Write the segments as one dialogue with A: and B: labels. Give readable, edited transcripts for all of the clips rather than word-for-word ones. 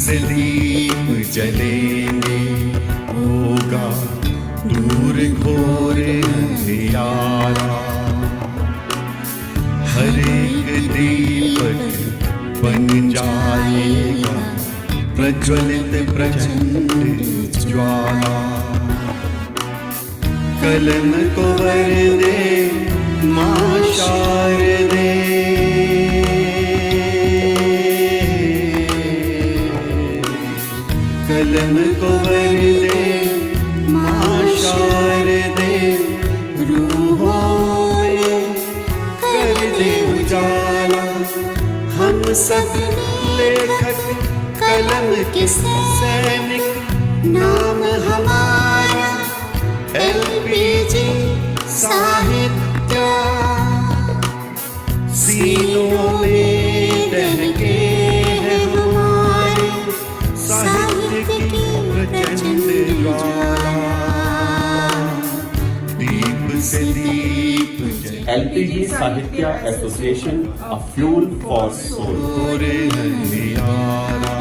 A: से दीप जलेंगे, होगा दूर घोर अंधियारा। हर एक दीपक बन जाएगा प्रज्वलित प्रचंड ज्वाला। कलम को वर दे मां शारदे, कलम को वर दे मां शारदे, रूहों में कर दे उजाला। हम सब लेखक कलम के सैनिक, नाम हमारा एलपीजी साहित्य। सीनों में दहके है हमारे साहित्य की प्रचंड ज्वाला। दीप से दीप
B: LPG Sahitya Association, a fuel for soul.
A: अंधियारा।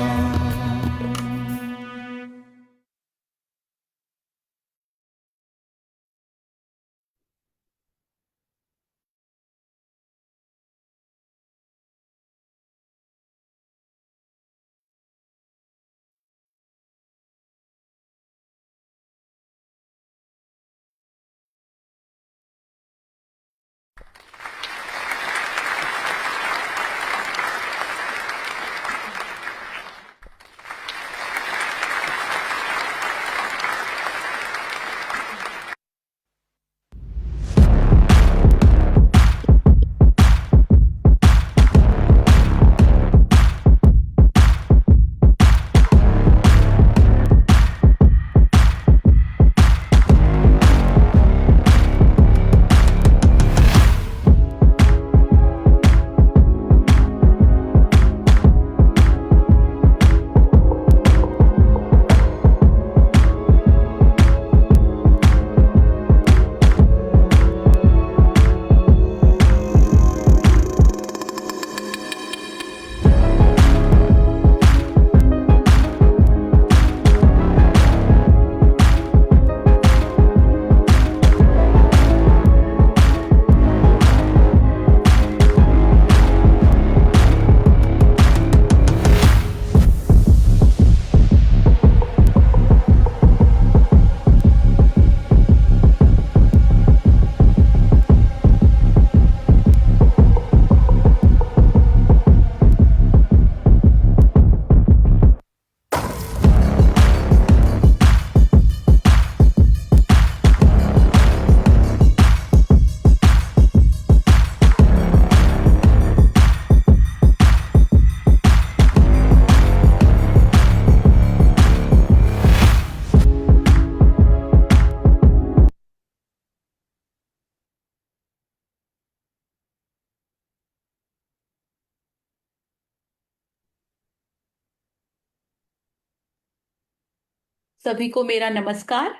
C: सभी को मेरा नमस्कार।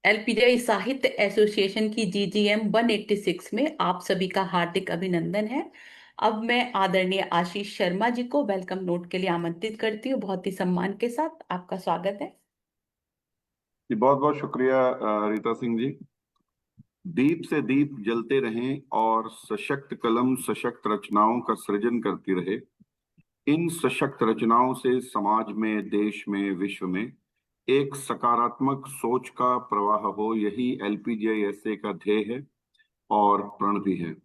C: एलपीजी साहित्य एसोसिएशन की जीजीएम 186 में आप सभी का हार्दिक अभिनंदन है। अब मैं आदरणीय आशीष शर्मा जी को वेलकम नोट के लिए आमंत्रित करती हूँ। बहुत ही सम्मान के साथ आपका स्वागत है।
D: बहुत बहुत शुक्रिया रीता सिंह जी। दीप से दीप जलते रहें और सशक्त कलम सशक्त रचनाओं का सृजन करती रहे। इन सशक्त रचनाओं से समाज में, देश में, विश्व में एक सकारात्मक सोच का प्रवाह हो, यही एलपीजीआईएसए का ध्येय है और प्रण भी है।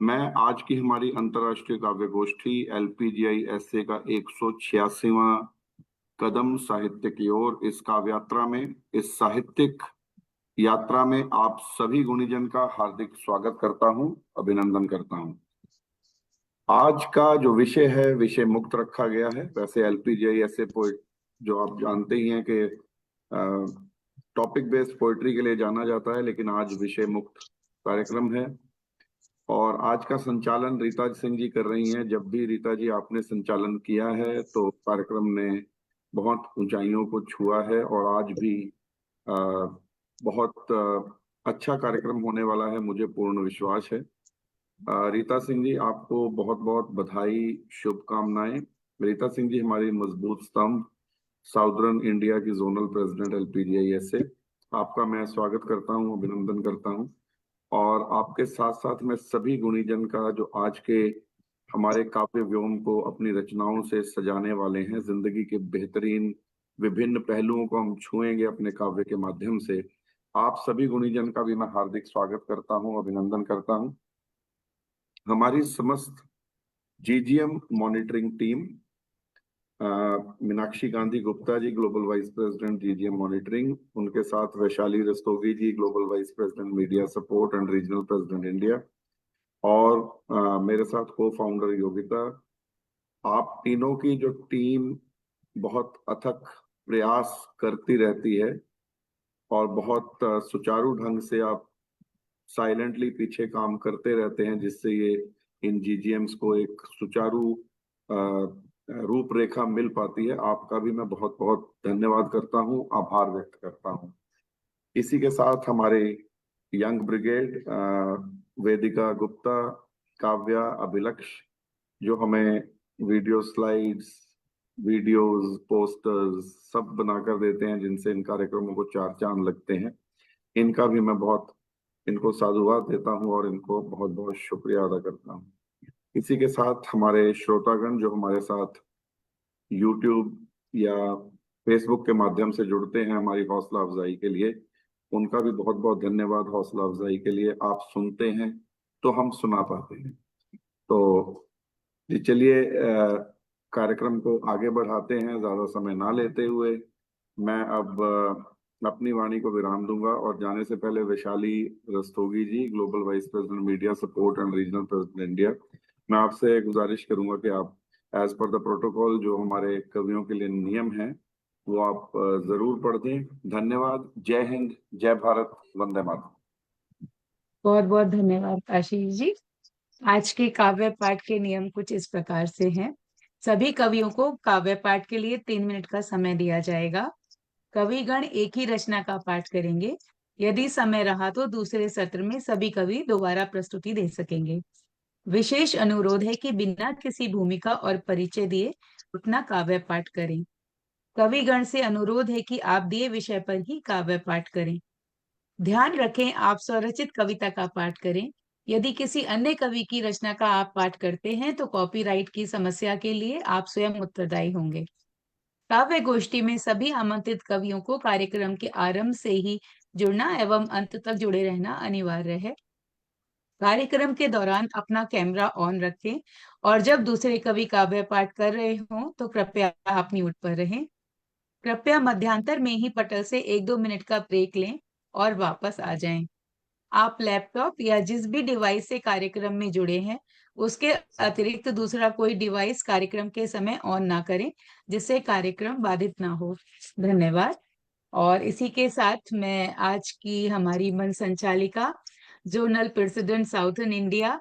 D: मैं आज की हमारी अंतर्राष्ट्रीय काव्य गोष्ठी एलपीजीआईएसए का 186वां कदम साहित्य की ओर, इस काव्य यात्रा में, इस साहित्यिक यात्रा में आप सभी गुणीजन का हार्दिक स्वागत करता हूं, अभिनंदन करता हूं। आज का जो विषय है, विषय मुक्त रखा गया है। वैसे एलपीजीआईएसए जो आप जानते ही हैं कि टॉपिक बेस्ड पोएट्री के लिए जाना जाता है, लेकिन आज विषय मुक्त कार्यक्रम है और आज का संचालन रीता सिंह जी कर रही हैं। जब भी रीता जी आपने संचालन किया है तो कार्यक्रम ने बहुत ऊंचाइयों को छुआ है और आज भी बहुत अच्छा कार्यक्रम होने वाला है, मुझे पूर्ण विश्वास है। रीता सिंह जी, आपको बहुत बहुत बधाई, शुभकामनाएं। रीता सिंह जी हमारी मजबूत स्तंभ, साउदर्न इंडिया की जोनल प्रेसिडेंट LPGI से। आपका मैं स्वागत करता हूं, अभिनंदन करता हूं। और आपके साथ साथ मैं सभी गुणीजन का जो आज के हमारे काव्य व्योम को अपनी रचनाओं से सजाने वाले हैं, जिंदगी के बेहतरीन विभिन्न पहलुओं को हम छुएंगे अपने काव्य के माध्यम से। आप सभी गुणीजन का भी मैं हार्दिक स्वागत करता हूं, अभिनंदन करता हूं। हमारी समस्त GGM monitoring team, Meenakshi Gandhi Gupta ji global vice president GGM monitoring, उनके साथ Vaishali Rastogi ji global vice president media support and regional president India, और मेरे साथ को फाउंडर योगिता। आप तीनों की जो टीम बहुत अथक प्रयास करती रहती है और बहुत सुचारू ढंग से आप साइलेंटली पीछे काम करते रहते हैं, जिससे ये इन GGMs को एक सुचारू रूपरेखा मिल पाती है। आपका भी मैं बहुत बहुत धन्यवाद करता हूं, आभार व्यक्त करता हूं। इसी के साथ हमारे यंग ब्रिगेड, वेदिका गुप्ता, काव्या, अभिलक्ष, जो हमें वीडियो स्लाइड्स, वीडियोस, पोस्टर्स सब बनाकर देते हैं, जिनसे इन कार्यक्रमों को चार चांद लगते हैं। इनका भी मैं बहुत इनको साधुवाद देता हूं और इनको बहुत बहुत शुक्रिया अदा करता हूं। इसी के साथ हमारे श्रोतागण जो हमारे साथ YouTube या Facebook के माध्यम से जुड़ते हैं हमारी हौसला अफजाई के लिए, उनका भी बहुत बहुत धन्यवाद। हौसला अफजाई के लिए आप सुनते हैं तो हम सुना पाते हैं। तो जी चलिए कार्यक्रम को आगे बढ़ाते हैं, ज्यादा समय ना लेते हुए। मैं अब अपनी वाणी को विराम दूंगा और जाने से पहले Vaishali Rastogi ji global vice president media support and regional president India, मैं आपसे गुजारिश करूंगा कि आप एज पर द प्रोटोकॉल जो हमारे कवियों के लिए नियम है वो आप जरूर पढ़ दें। धन्यवाद। जय हिंद, जय भारत, वंदे मातरम।
E: बहुत बहुत धन्यवाद आशीष जी। आज के काव्य पाठ के नियम कुछ इस प्रकार से हैं। सभी कवियों को काव्य पाठ के लिए 3 मिनट का समय दिया जाएगा। कविगण एक ही रचना का पाठ करेंगे। यदि समय रहा तो दूसरे सत्र में सभी कवि दोबारा प्रस्तुति दे सकेंगे। विशेष अनुरोध है कि बिना किसी भूमिका और परिचय दिए अपना काव्य पाठ करें। कविगण से अनुरोध है कि आप दिए विषय पर ही काव्य पाठ करें। ध्यान रखें आप स्वरचित कविता का पाठ करें। यदि किसी अन्य कवि की रचना का आप पाठ करते हैं तो कॉपीराइट की समस्या के लिए आप स्वयं उत्तरदायी होंगे। काव्य गोष्ठी में सभी आमंत्रित कवियों को कार्यक्रम के आरंभ से ही जुड़ना एवं अंत तक जुड़े रहना अनिवार्य है। कार्यक्रम के दौरान अपना कैमरा ऑन रखें और जब दूसरे कवि काव्य पाठ कर रहे हों तो कृपया आप म्यूट पर रहें। कृपया मध्यांतर में ही पटल से 1-2 मिनट का ब्रेक लें और वापस आ जाएं। आप लैपटॉप या जिस भी डिवाइस से कार्यक्रम में जुड़े हैं उसके अतिरिक्त दूसरा कोई डिवाइस कार्यक्रम के समय ऑन ना करें, जिससे कार्यक्रम बाधित ना हो। धन्यवाद। और इसी के साथ मैं आज की हमारी मंच संचालिका, जोनल प्रेसिडेंट साउथर्न इंडिया,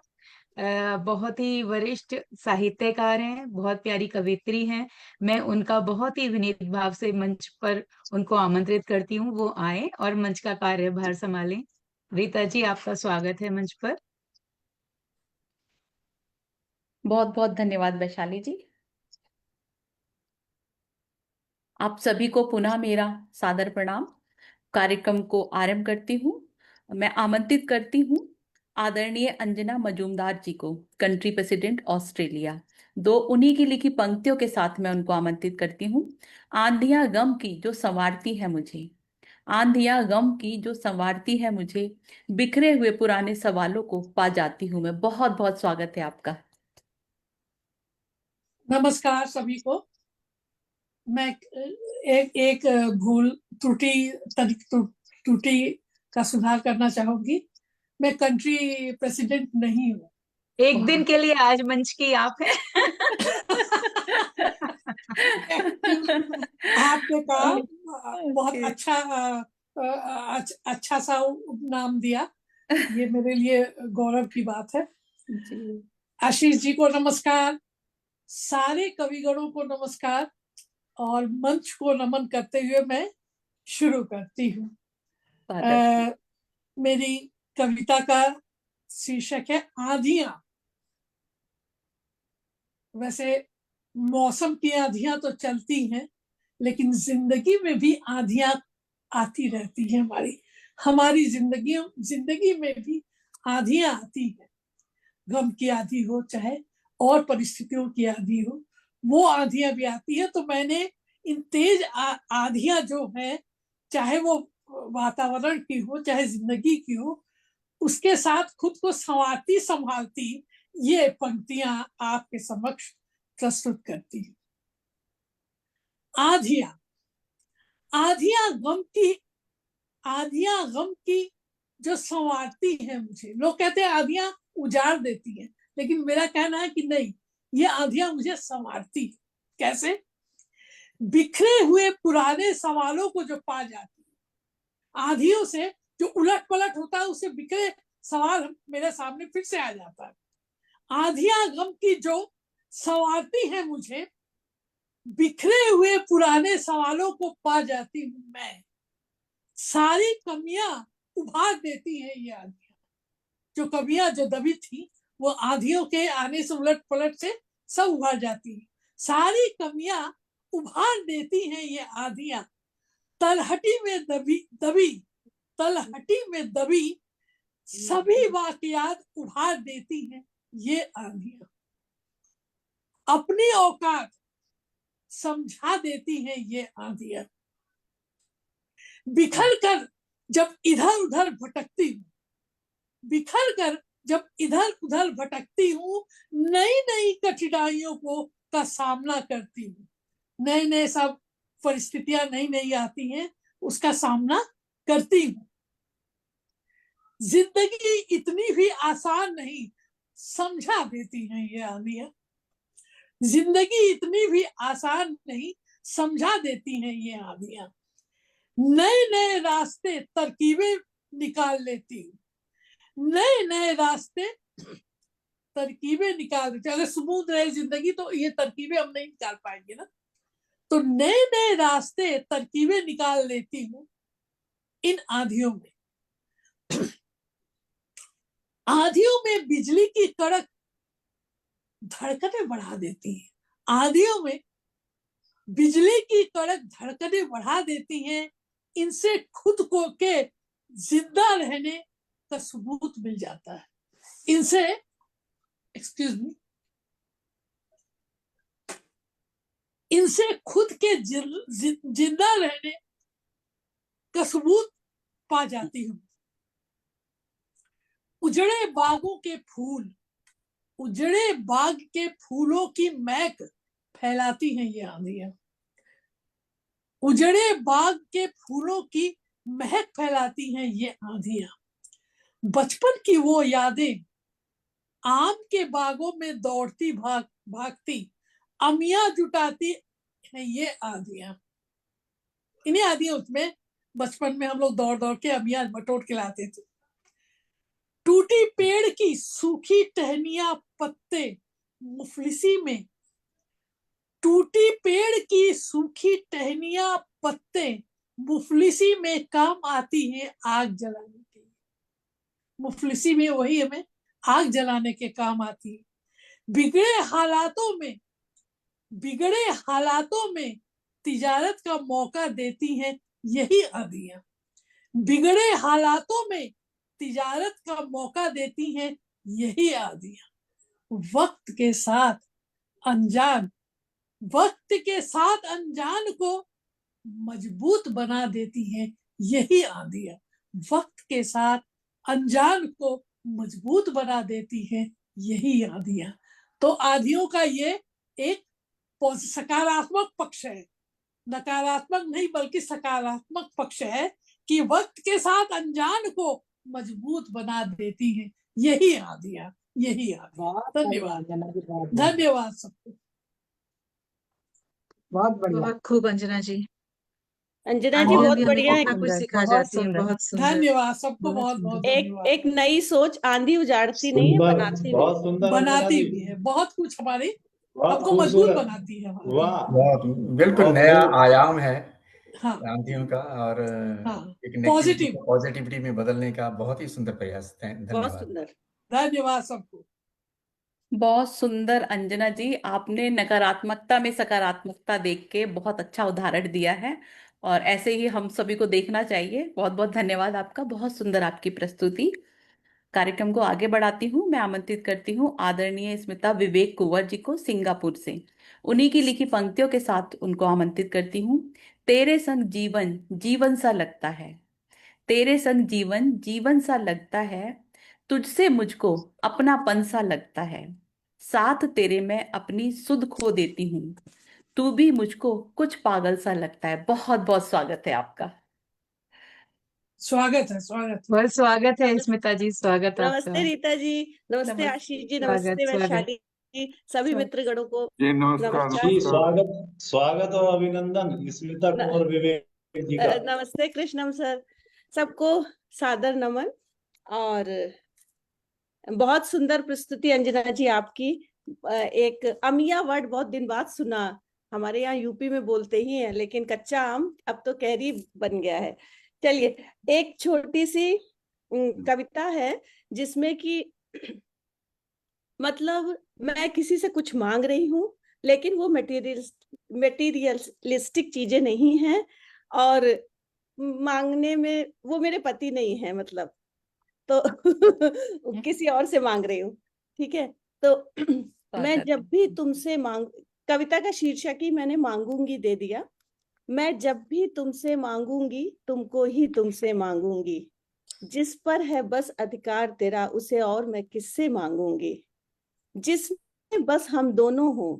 E: बहुत ही वरिष्ठ साहित्यकार हैं, बहुत प्यारी कवित्री हैं। मैं उनका बहुत ही विनीत भाव से मंच पर उनको आमंत्रित करती हूँ, वो आए और मंच का कार्यभार संभालें। रीता जी, आपका स्वागत है मंच पर।
C: बहुत बहुत धन्यवाद वैशाली जी। आप सभी को पुनः मेरा सादर प्रणाम। कार्यक्रम को आरंभ करती हूँ। मैं आमंत्रित करती हूँ आदरणीय अंजना मजूमदार जी को, कंट्री प्रेसिडेंट ऑस्ट्रेलिया। दो उन्हीं की लिखी पंक्तियों के साथ मैं उनको आमंत्रित करती हूँ। आंधियां गम की जो संवारती है मुझे, आंधियां गम की जो संवारती है मुझे, बिखरे हुए पुराने सवालों को पा जाती हूँ मैं। बहुत बहुत स्वागत है आपका।
F: नमस्कार सभी को। मैं एक भूल त्रुटि का सुधार करना चाहूंगी। मैं कंट्री प्रेसिडेंट नहीं हूँ।
E: एक दिन के लिए आज मंच की आप है।
F: आपने कहा बहुत अच्छा सा नाम दिया, ये मेरे लिए गौरव की बात है। आशीष जी को नमस्कार, सारे कविगणों को नमस्कार और मंच को नमन करते हुए मैं शुरू करती हूँ। मेरी कविता का शीर्षक है आंधियां। वैसे मौसम की आंधियां तो चलती हैं, लेकिन जिंदगी में भी आंधियां आती रहती हैं। हमारी जिंदगी में भी आंधियां आती हैं। गम की आंधी हो चाहे और परिस्थितियों की आंधी हो, वो आंधियां भी आती है। तो मैंने इन तेज आंधियां जो है, चाहे वो वातावरण की हो चाहे जिंदगी की हो, उसके साथ खुद को संवारती संभालती ये पंक्तियां आपके समक्ष प्रस्तुत करती हूँ। आंधियां आंधियां गम की जो संवारती है मुझे। लोग कहते हैं आंधियां उजाड़ देती हैं, लेकिन मेरा कहना है कि नहीं, ये आंधियां मुझे संवारती है। कैसे? बिखरे हुए पुराने सवालों को जो पा जाती है, आंधियों से जो उलट पलट होता है, उसे बिखरे सवाल मेरे सामने फिर से आ जाता है। आंधियां गम की जो संवारती है मुझे, बिखरे हुए पुराने सवालों को पा जाती हूँ मैं, सारी कमियां उभार देती हैं ये आंधियां। जो कमियां जो दबी थी, वो आंधियों के आने से उलट पलट से सब उभार जाती है। सारी कमियां उभार देती हैं ये आंधियां, तलहटी में दबी सभी वाकयात उभार देती हैं ये आंधियां। अपनी औकात समझा देती हैं ये आंधियां। बिखर कर जब इधर उधर भटकती हूँ, नई नई कठिनाइयों का सामना करती हूँ। नए सब परिस्थितियां नई नई आती हैं, उसका सामना करती हूँ। जिंदगी इतनी भी आसान नहीं, समझा देती हैं ये आंधियां। जिंदगी इतनी भी आसान नहीं, समझा देती हैं ये आंधियां। नए नए रास्ते तरकीबें निकाल लेती हूँ। नए रास्ते तरकीबें निकाल देती। अगर स्मूथ रहे जिंदगी तो ये तरकीबें हम नहीं निकाल पाएंगे ना। तो नए रास्ते तरकीबें निकाल लेती हूँ इन आंधियों में। आंधियों में बिजली की कड़क धड़कनें बढ़ा देती हैं। आंधियों में बिजली की कड़क धड़कनें बढ़ा देती हैं। इनसे खुद को के जिंदा रहने का सबूत मिल जाता है। इनसे इनसे खुद के जिंदा रहने का सबूत पा जाती हूँ। उजड़े बाग के फूलों की महक फैलाती हैं ये आंधियां। उजड़े बाग के फूलों की महक फैलाती हैं ये आंधियां। बचपन की वो यादें आम के बागों में दौड़ती भागती अमियां जुटाती हैं ये आंधियां। इन्हीं आंधियों में बचपन में हम लोग दौड़ दौड़ के अमियां बटोर के लाते थे। टूटी पेड़ की सूखी टहनियां पत्ते मुफलिसी में, टूटी पेड़ की सूखी टहनियां पत्ते मुफलिसी में काम आती हैं आग जलाने के लिए। मुफलिसी में वही हमें आग जलाने के काम आती है। बिगड़े हालातों में तिजारत का मौका देती हैं यही आंधियां। बिगड़े हालातों में तिजारत का मौका देती हैं यही आंधियां। वक्त के साथ अनजान को मजबूत बना देती हैं यही आंधियां। वक्त के साथ अनजान को मजबूत बना देती हैं यही आंधियां। तो आंधियों का ये एक सकारात्मक पक्ष है, नकारात्मक नहीं बल्कि सकारात्मक पक्ष है कि वक्त के साथ अनजान को मजबूत बना देती हैं यही आंधियां। धन्यवाद सबको।
E: बहुत बढ़िया,
G: बहुत खूब अंजना जी।
H: अंजना जी बहुत
G: हमें
H: बढ़िया है।
G: कितना कुछ सिखा जाती है। बहुत सुंदर।
F: धन्यवाद सबको, बहुत बहुत धन्यवाद।
H: एक नई सोच आंधी उजाड़ती नहीं है, बनाती भी
B: बहुत
H: है।
B: सुंदर
F: बनाती भी है। बहुत कुछ हमारी
B: बहुत
F: हमको मजबूत
B: खूबसूरत।
F: बनाती है।
B: वाह,
I: बहुत बिल्कुल
B: बहुत
I: नया
B: खूब।
I: आयाम है
F: हाँ
I: आंधियों का, और
F: हाँ,
I: एक नेगेटिविटी
F: पॉजिटिव।
I: को पॉजिटिविटी में बदलने का बहुत ही सुंदर प्रयास है।
H: बहुत
I: धन्यवाद।
H: सुंदर।
F: धन्यवाद सबको।
C: बहुत सुंदर अंजना जी, आपने नकारात्मकता में सकारात्मकता देख के बहुत अच्छा उदाहरण दिया है और ऐसे ही हम सभी को देखना चाहिए। बहुत बहुत धन्यवाद आपका, बहुत सुंदर आपकी प्रस्तुति। कार्यक्रम को आगे बढ़ाती हूँ। मैं आमंत्रित करती हूँ आदरणीय स्मिता विवेक कुंवर जी को सिंगापुर से। उन्हीं की लिखी पंक्तियों के साथ उनको आमंत्रित करती हूँ। तेरे संग जीवन जीवन सा लगता है, तेरे संग जीवन जीवन सा लगता है, तुझसे मुझको अपनापन सा लगता है, साथ तेरे मैं अपनी सुध खो देती हूँ, तू भी मुझको कुछ पागल सा लगता है। बहुत बहुत स्वागत है आपका।
F: स्वागत है, स्वागत है।
E: बहुत स्वागत है स्मिता जी, स्वागत आपका।
H: नमस्ते रीता जी, नमस्ते
C: नमस्ते।
H: आशीष जी,
E: स्वागत
H: नमस्ते
E: स्वागत
H: वैशाली जी, सभी
E: स्वागत।
H: मित्रगणों को
D: जी नमस्कार
H: नमस्कार।
J: जी
D: नमस्कार।
J: स्वागत स्वागत और अभिनंदन स्मिता कुंवर विवेक जी का।
H: नमस्ते कृष्णम सर, सबको सादर नमन। और बहुत सुंदर प्रस्तुति अंजना जी आपकी। एक अमिया वर्ड बहुत दिन बाद सुना। हमारे यहाँ यूपी में बोलते ही हैं, लेकिन कच्चा आम अब तो कैरी बन गया है। चलिए, एक छोटी सी कविता है जिसमें कि मतलब मैं किसी से कुछ मांग रही हूँ, लेकिन वो मटेरियलिस्टिक चीजें नहीं हैं और मांगने में वो मेरे पति नहीं है, मतलब तो किसी और से मांग रही हूँ। ठीक है, तो मैं जब भी तुमसे कविता का शीर्षक ही मैंने मांगूंगी दे दिया। मैं जब भी तुमसे मांगूंगी तुमको ही तुमसे मांगूंगी, जिस पर है बस अधिकार तेरा उसे और मैं किससे मांगूंगी, जिसमें बस हम दोनों हों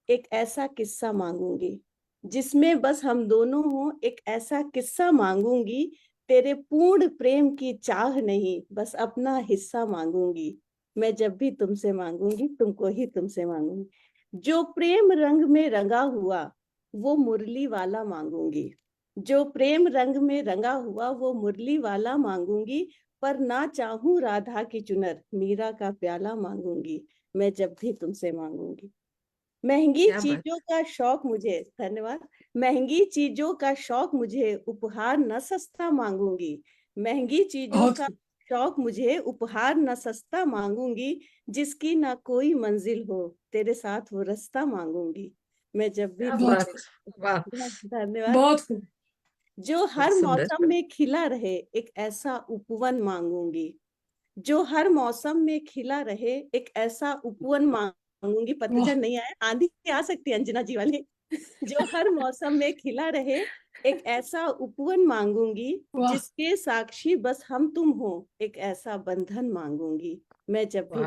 H: एक ऐसा किस्सा मांगूंगी, जिसमें बस हम दोनों हों एक ऐसा किस्सा मांगूंगी, तेरे पूर्ण प्रेम की चाह नहीं बस अपना हिस्सा मांगूंगी, मैं जब भी तुमसे मांगूंगी तुमको ही तुमसे मांगूंगी, जो प्रेम रंग में रंगा हुआ वो मुरली वाला मांगूंगी, जो प्रेम रंग में रंगा हुआ वो मुरली वाला मांगूंगी, पर ना चाहूं राधा की चुनर मीरा का प्याला मांगूंगी, मैं जब भी तुमसे मांगूंगी। महंगी चीजों का शौक मुझे, धन्यवाद, महंगी चीजों का शौक मुझे उपहार न सस्ता मांगूंगी, महंगी चीजों का शौक मुझे उपहार न सस्ता मांगूंगी, जिसकी ना कोई मंजिल हो तेरे साथ वो रास्ता मांगूंगी, मैं जब भी धन्यवाद।
F: बहुत
H: जो हर मौसम में खिला रहे एक ऐसा उपवन मांगूंगी, जो हर मौसम में खिला रहे एक ऐसा उपवन मांगूंगी। पतझड़ नहीं आए, आंधी आ सकती है अंजना जी वाली। जो हर मौसम में खिला रहे एक ऐसा उपवन मांगूंगी, जिसके साक्षी बस हम तुम हो एक ऐसा बंधन मांगूंगी, मैं जब भी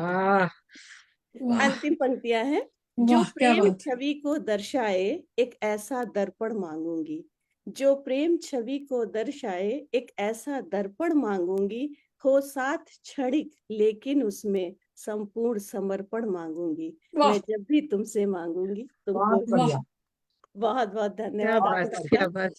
H: अंतिम पंक्तियां हैं। जो प्रेम छवि को दर्शाए एक ऐसा दर्पण मांगूंगी, जो प्रेम छवि को दर्शाए एक ऐसा दर्पण मांगूंगी, हो साथ क्षणिक लेकिन उसमें संपूर्ण समर्पण मांगूंगी, मैं जब भी तुमसे मांगूंगी तुमको। बहुत बहुत धन्यवाद।
G: क्या बात,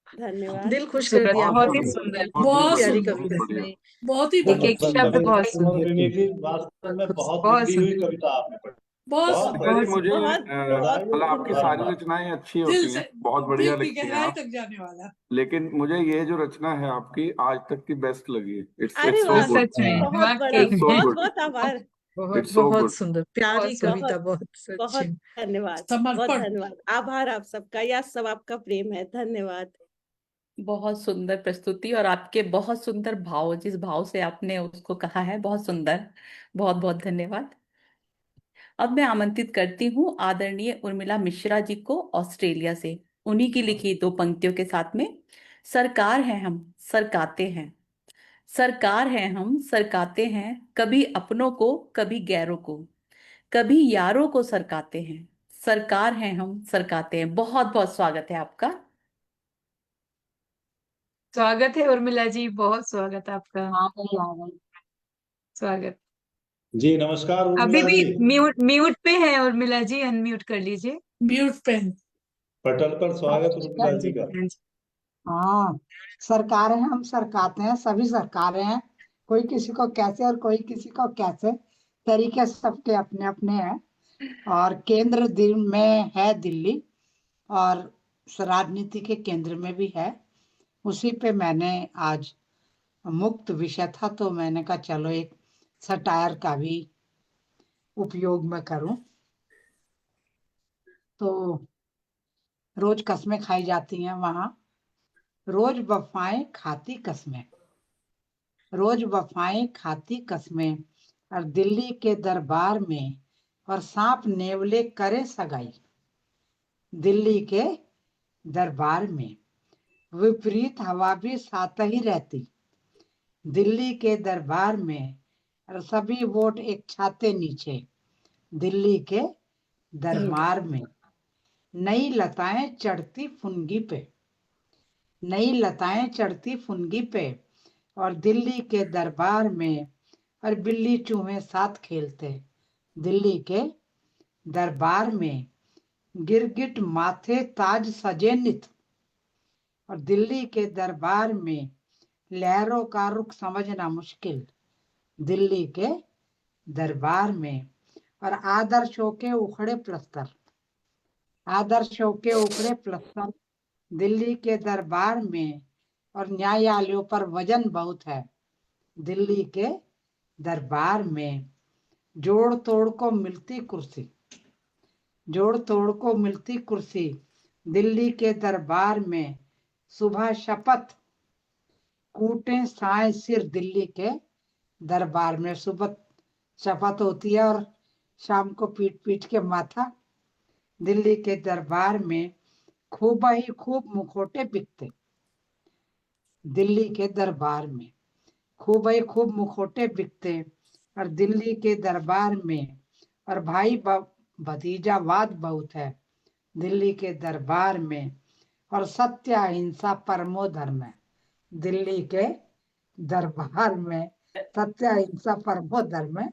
H: धन्यवाद।
G: दिल खुश कर दिया।
E: बहुत ही सुंदर,
F: बहुत
G: प्यारी
F: सुंदर,
G: कविता।
F: बहुत ही
E: एक एक शब्द बहुत सुंदर,
J: विवेक जी वास्तव में बहुत
E: बहुत
J: बिगड़ी हुई
E: सुंदर।
J: कविता आपने पढ़ी।
F: बहुत
D: पहले मुझे
J: बहुत
D: मतलब आपकी सारी रचनाएं अच्छी
F: दिल
D: होती
F: से,
D: हैं, बहुत बढ़िया
F: दिल की
D: लिखती हैं
F: गहराई
D: आप,
F: तक जाने वाला।
D: लेकिन मुझे ये जो रचना है आपकी आज तक की बेस्ट लगी है। इट्स
H: अरे
D: सो
H: वाह,
D: गुड,
E: सच में
H: बहुत बड़ा,
D: इट्स सो
H: बहुत
D: गुड,
H: बहुत आभार,
G: बहुत
D: इट्स सो
G: बहुत
D: गुड।
G: सुंदर, प्यारी कविता, बहुत
H: बहुत
G: सच्ची।
H: धन्यवाद, बहुत
F: समर्पण।
H: धन्यवाद, आभार आप सबका, यह सब आपका प्रेम है, धन्यवाद।
C: बहुत सुंदर प्रस्तुति और आपके बहुत सुंदर भाव, जिस भाव से आपने उसको कहा है, बहुत सुंदर। बहुत बहुत धन्यवाद। अब मैं आमंत्रित करती हूँ आदरणीय उर्मिला मिश्रा जी को ऑस्ट्रेलिया से। उन्हीं की लिखी दो पंक्तियों के साथ में। सरकार है हम सरकाते हैं, सरकार है हम सरकाते हैं, कभी अपनों को कभी गैरों को, कभी यारों को सरकाते हैं, सरकार है हम सरकाते हैं। बहुत बहुत स्वागत है आपका।
E: स्वागत है उर्मिला जी, बहुत स्वागत आपका। स्वागत।
J: जी नमस्कार
E: अभी
J: उर्मिला
E: भी
J: जी।
E: म्यूट पे है उर्मिला जी, अनम्यूट कर लीजिए।
F: म्यूट पे।
J: पटल पर स्वागत उर्मिला जी का।
K: हाँ, सरकार है हम सरकाते हैं, सभी सरकारें हैं, कोई किसी को कैसे और कोई किसी को कैसे, तरीके सबके अपने अपने हैं। और केंद्र में है दिल्ली और राजनीति के केंद्र में भी है। उसी पे मैंने आज मुक्त विषय था तो मैंने कहा चलो एक सटायर का भी उपयोग में करूं। तो रोज कस्में खाई जाती हैं वहां। रोज वफाएं खाती कस्में, रोज वफाएं खाती कस्में, और दिल्ली के दरबार में और सांप नेवले करे सगाई। दिल्ली के दरबार में विपरीत हवा भी साथ ही रहती। दिल्ली के दरबार में और सभी वोट एक छाते नीचे। दिल्ली के दरबार में नई लताएं चढ़ती फुनगी पे, नई लताएं चढ़ती फुनगी पे, और दिल्ली के दरबार में और बिल्ली चूहे साथ खेलते। दिल्ली के दरबार में गिरगिट माथे ताज सजे नित, और दिल्ली के दरबार में लहरों का रुख समझना मुश्किल। दिल्ली के दरबार में और आदर्शों के उखड़े प्लस्तर, आदर्शों के उखड़े प्लस्तर। दिल्ली के दरबार में और न्यायालयों पर वजन बहुत है। दिल्ली के दरबार में जोड़ तोड़ को मिलती कुर्सी, जोड़ तोड़ को मिलती कुर्सी। दिल्ली के दरबार में सुबह शपथ कूटे साए सिर। दिल्ली के दरबार में सुबह शपथ होती है और शाम को पीट पीट के माथा। दिल्ली के दरबार में खूब ही खूब मुखौटे बिकते। दिल्ली के दरबार में खूब ही खूब मुखौटे बिकते, और दिल्ली के दरबार में और भाई भतीजावाद बहुत है। दिल्ली के दरबार में और सत्य अहिंसा परमो धर्म है। दिल्ली के दरबार में सत्य अहिंसा परमो धर्म है।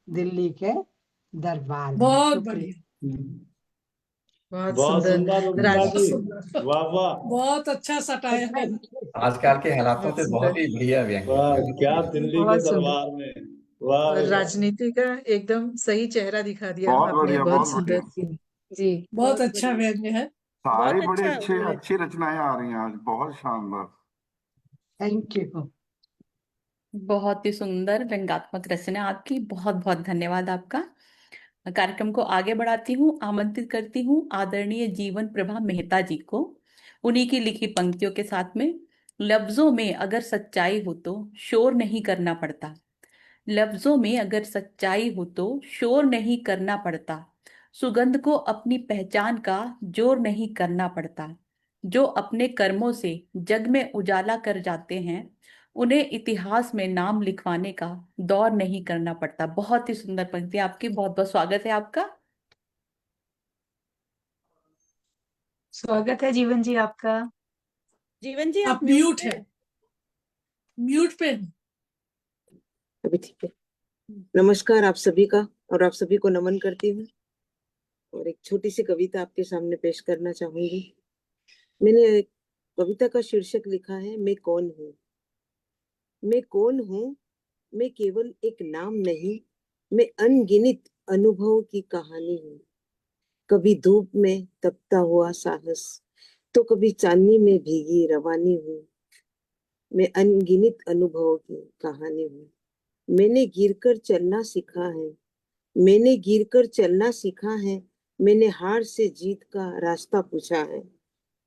K: दिल्ली के दरबार में।
F: बहुत
K: शुक्रिया।
F: बढ़िया,
G: बहुत
J: बहुत
G: सुंदर
J: सुंदर उमिता
G: राज
J: जी, वाह वाह
F: बहुत अच्छा सटाया है।
I: आजकल के हालातों
G: बहुत
I: से बहुत ही
G: सुंदर
I: बढ़िया व्यंग्य
J: वाह,
I: है।
J: क्या दिल्ली के
G: बहुत सुंदर
J: दरबार में, वाह
G: और
J: रे वाह।
G: राजनीति का एकदम सही चेहरा दिखा दिया
D: बहुत
G: आपने।
D: बढ़िया,
G: बहुत
D: बहुत
G: सुंदर
D: बढ़िया।
G: जी।
F: बहुत अच्छा
H: बढ़िया,
F: व्यंग्य है।
D: सारे
H: बहुत
D: बड़े
H: अच्छा
D: अच्छे
H: उन्होंने।
D: अच्छी रचनाएं आ रही हैं आज, बहुत शानदार।
K: Thank you.
C: बहुत ही सुंदर व्यंग्यात्मक रचना आपकी, बहुत बहुत धन्यवाद आपका। कार्यक्रम को आगे बढ़ाती हूँ, आमंत्रित करती हूँ आदरणीय जीवन प्रभा मेहता जी को। उन्हीं की लिखी पंक्तियों के साथ में, लफ्जों में अगर सच्चाई हो तो शोर नहीं करना पड़ता, लफ्जों में अगर सच्चाई हो तो शोर नहीं करना पड़ता, सुगंध को अपनी पहचान का जोर नहीं करना पड़ता, जो अपने कर्मों से जग में उजाला कर जाते हैं उन्हें इतिहास में नाम लिखवाने का दौर नहीं करना पड़ता। बहुत ही सुंदर पंक्ति आपकी, बहुत बहुत स्वागत है आपका।
E: स्वागत है जीवन जी आपका।
H: जीवन जी
F: आप
H: आप म्यूट
F: म्यूट है, म्यूट पे हैं।
L: अभी ठीक है। नमस्कार आप सभी का, और आप सभी को नमन करती हूँ, और एक छोटी सी कविता आपके सामने पेश करना चाहूंगी। मैंने एक कविता का शीर्षक लिखा है, मैं कौन हूँ। मैं कौन हूँ, मैं केवल एक नाम नहीं, मैं अनगिनत अनुभव की कहानी हूँ। कभी धूप में तपता हुआ साहस, तो कभी चांदनी में भीगी रवानी हूँ। मैं अनगिनत अनुभवों की कहानी हूँ। मैंने गिरकर चलना सीखा है, मैंने गिरकर चलना सीखा है, मैंने हार से जीत का रास्ता पूछा है,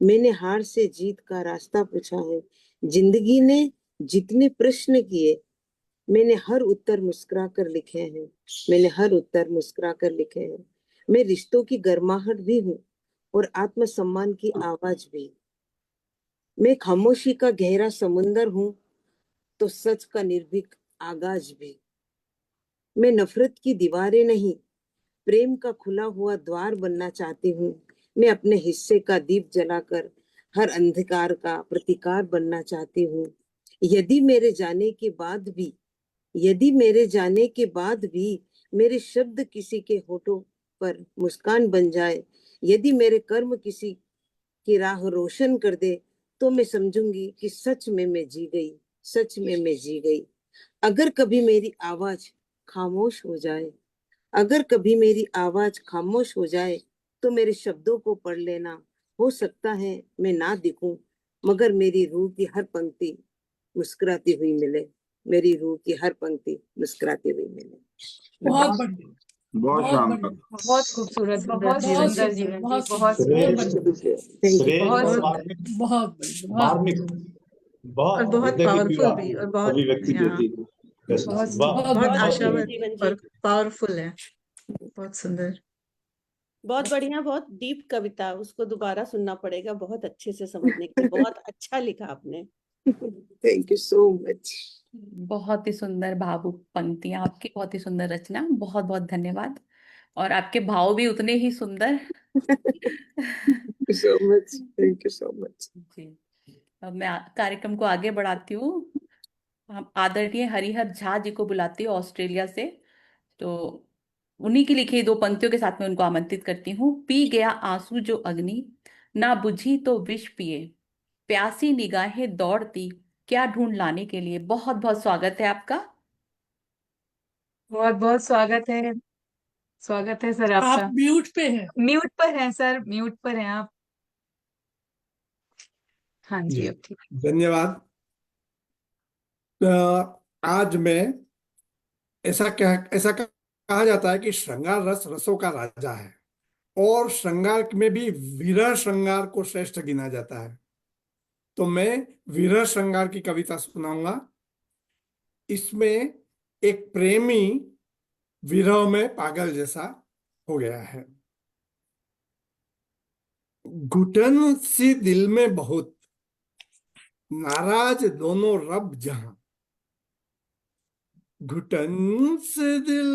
L: मैंने हार से जीत का रास्ता पूछा है। जिंदगी ने जितने प्रश्न किए, मैंने हर उत्तर मुस्कुरा कर लिखे हैं, मैंने हर उत्तर मुस्कुरा कर लिखे हैं। मैं रिश्तों की गर्माहट भी हूँ और आत्मसम्मान की आवाज भी। मैं खामोशी का गहरा समुंदर हूँ तो सच का निर्भीक आगाज भी। मैं नफरत की दीवारें नहीं, प्रेम का खुला हुआ द्वार बनना चाहती हूँ। मैं अपने हिस्से का दीप जलाकर हर अंधकार का प्रतिकार बनना चाहती हूँ। यदि मेरे जाने के बाद भी, यदि मेरे जाने के बाद भी मेरे शब्द किसी के होठों पर मुस्कान बन जाए, यदि मेरे कर्म किसी की राह रोशन कर दे, तो मैं समझूंगी कि सच में मैं जी गई, सच में मैं जी गई। अगर कभी मेरी आवाज खामोश हो जाए, अगर कभी मेरी आवाज खामोश हो जाए, तो मेरे शब्दों को पढ़ लेना। हो सकता है मैं ना दिखूं, मगर मेरी रूह की हर पंक्ति मुस्कुराती हुई मिले, मेरी रूह की हर पंक्ति मुस्कुराती हुई मिले।
F: बहुत बढ़िया,
D: बहुत
F: बहुत
D: शानदार।
F: बढ़िया,
E: बहुत खूबसूरत, बहुत
F: बहुत
E: सुंदर
F: सुंदर,
E: जीवन जी,
F: बहुत
E: बहुत
F: सुंदर, बहुत
E: सुंदर।
F: बढ़िया,
L: थैंक यू।
J: श्रेष्ठ
E: बहुत
J: और
E: सुंदर।
J: मार्मिक,
F: बहुत बढ़िया, बहुत
J: मार्मिक,
G: और
J: बहुत
G: बहुत
J: हृदय की
G: पावरफुल
J: पीड़ा
G: भी, और बहुत,
J: अभिव्यक्ति
G: हाँ,
J: देती है। Yes,
E: बहुत
J: वाह,
F: बहुत
G: बहुत
F: बढ़िया,
J: बहुत
H: बढ़िया
G: आशावादी
H: जीवन जी,
G: और पावरफुल है, बहुत सुंदर।
H: बहुत बढ़िया, बहुत डीप कविता, उसको दोबारा सुनना पड़ेगा बहुत अच्छे से समझने के लिए। बहुत अच्छा लिखा आपने।
L: Thank you so much.
C: बहुत ही सुंदर भावुक पंक्तियां आपकी, बहुत ही सुंदर रचना, बहुत बहुत धन्यवाद। और आपके भाव भी उतने ही सुंदर।
L: So much, thank you so much.
C: जी, अब मैं कार्यक्रम को आगे बढ़ाती हूँ। हम आदरणीय हरिहर झा जी को बुलाती हूँ ऑस्ट्रेलिया से। तो उन्हीं की लिखी दो पंक्तियों के साथ में उनको आमंत्रित करती हूँ। पी गया आंसू जो अग्नि, ना बुझी तो विष पिए, प्यासी निगाहें दौड़ती क्या ढूंढ लाने के लिए। बहुत बहुत स्वागत है आपका।
E: बहुत बहुत स्वागत है सर
F: आप
E: आपका।
F: म्यूट पे हैं।
E: म्यूट पर हैं सर, म्यूट पर हैं आप। हाँ जी,
M: जी
E: अब ठीक।
M: धन्यवाद। आज मैं ऐसा कहा जाता है कि श्रृंगार रस रसों का राजा है, और श्रृंगार में भी विरह श्रृंगार को श्रेष्ठ गिना जाता है। तो मैं विरह श्रृंगार की कविता सुनाऊंगा। इसमें एक प्रेमी विरह में पागल जैसा हो गया है। घुटन सी दिल में बहुत, नाराज दोनों रब जहां। घुटन से दिल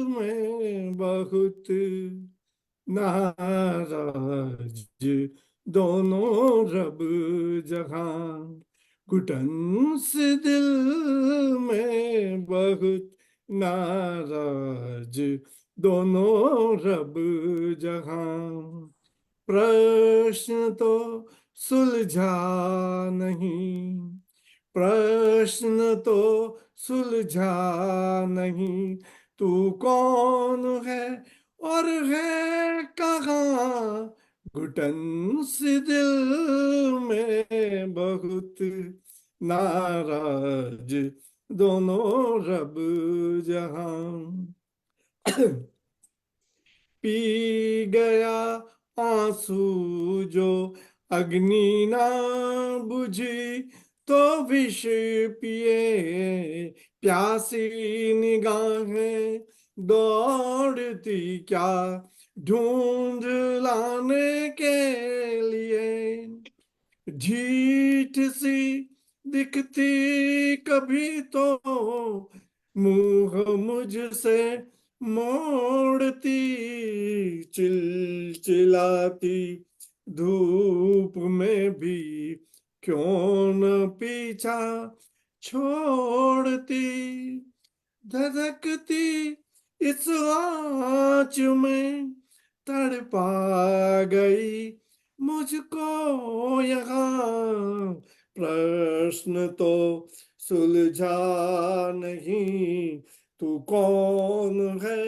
M: में बहुत, नाराज दोनों रब जहां। घुटन से दिल में बहुत, नाराज दोनों रब जहां। प्रश्न तो सुलझा नहीं, प्रश्न तो सुलझा नहीं, तू कौन है और है कहाँ। घुटन से दिल में बहुत, नाराज दोनों रब जहां। पी गया आंसू जो अग्नि ना बुझी, तो विष पिए, प्यासी निगाहें दौड़ती क्या ढूंढ लाने के लिए। झीठ सी दिखती कभी तो मुंह मुझसे मोड़ती, चिलचिलाती धूप में भी क्यों न पीछा छोड़ती। धधकती इस आँच में तड़पा गई मुझको यहाँ। प्रश्न तो सुलझा नहीं, तू कौन है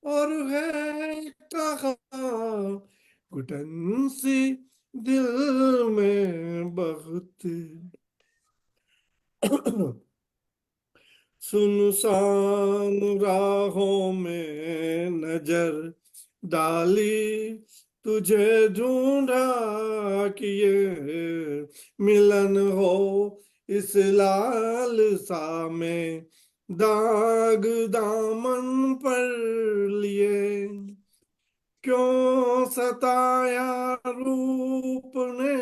M: और है कहाँ। घुटन सी दिल में बहुत, सुनसान राहों में नजर डाली, तुझे ढूंढा कि ये मिलन हो इस लाल सा में, दाग दामन पर लिए। क्यों सताया रूप ने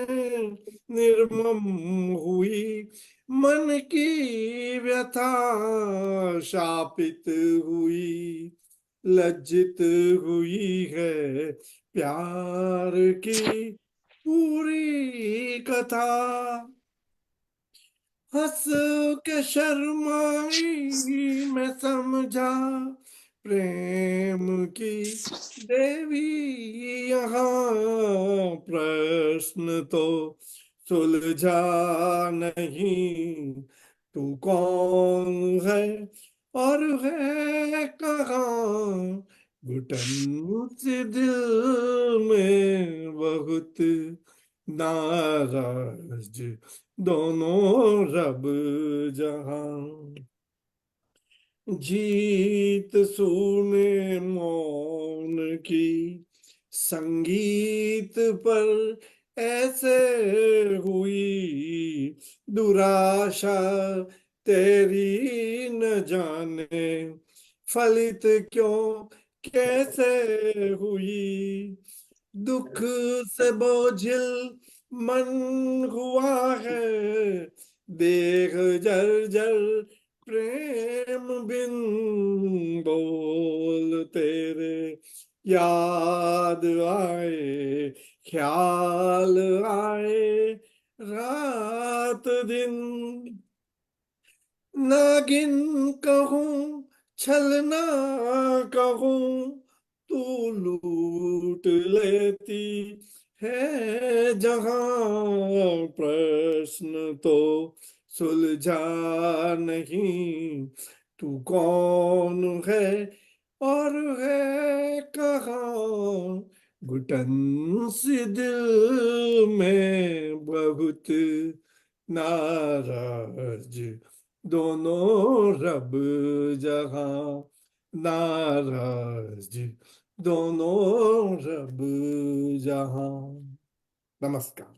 M: निर्मम हुई मन की व्यथा, शापित हुई लज्जित हुई है प्यार की पूरी कथा। हंस के शर्माई मैं समझा प्रेम की देवी यहाँ। प्रश्न तो सुलझा नहीं, तू कौन है और है कहाँ। घुटन से दिल में बहुत, नाराज दोनों रब जहां। जीत सुने मौन की, संगीत पर ऐसे हुई दुराशा तेरी न जाने, फलित क्यों कैसे हुई। दुख से बोझिल मन हुआ है, देख जर्जर प्रेम बिन, बोल तेरे याद आए, ख्याल आए रात दिन। नागिन कहूँ छलना कहूँ, तू लूट लेती है जहां, प्रश्न तो सुलझा नहीं, तू कौन है और है कहाँ। घुटन सी दिल में बहुत नाराज, दोनों रब जहां नाराज, दोनों रब जहां। नमस्कार,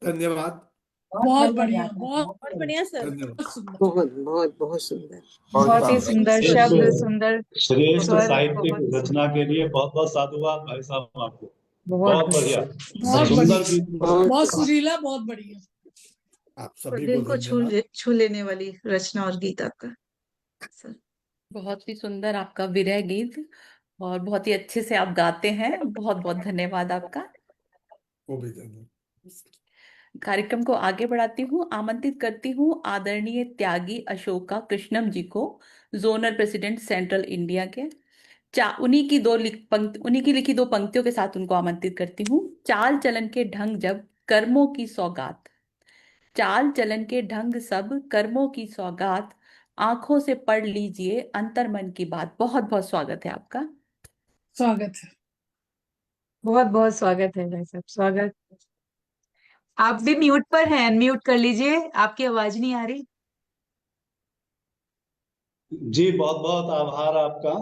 M: धन्यवाद।
F: बहुत बढ़िया, बहुत
H: बढ़िया सर।
M: धन्यवाद।
F: सुंदर।
L: बहुत सुंदर।
E: बहुत ही सुंदर शब्द, सुंदर
J: श्रेष्ठ
E: स्वर,
J: साहित्यिक
E: बहुत
J: रचना के लिए बहुत बहुत साधुवाद भाई साहब आपको।
E: बहुत
J: बहुत बढ़िया,
F: बहुत
J: सुंदर
F: बढ़िया,
J: गीत।
F: बहुत सुरीला, बहुत बढ़िया।
M: आप सभी
G: दिल
M: को
G: को
M: धन्यवाद।
G: छू लेने वाली रचना और गीत आपका सर।
C: बहुत ही सुंदर आपका विरह गीत, और बहुत ही अच्छे से आप गाते हैं। बहुत बहुत धन्यवाद आपका।
M: वो भी धन्यवाद।
C: कार्यक्रम को आगे बढ़ाती हूँ। आमंत्रित करती हूँ आदरणीय त्यागी अशोका कृष्णम जी को, जोनल प्रेसिडेंट सेंट्रल इंडिया के। उन्हीं की लिखी दो पंक्तियों के साथ उनको आमंत्रित करती हूँ। चाल चलन के ढंग जब कर्मों की सौगात, चाल चलन के ढंग सब कर्मों की सौगात, आंखों से पढ़ लीजिए अंतर मन की बात। बहुत बहुत स्वागत है आपका।
F: स्वागत है।
E: बहुत बहुत स्वागत है भाई साहब, स्वागत। आप भी म्यूट पर हैं, अनम्यूट कर लीजिए, आपकी आवाज नहीं आ रही।
J: जी बहुत बहुत आभार आपका।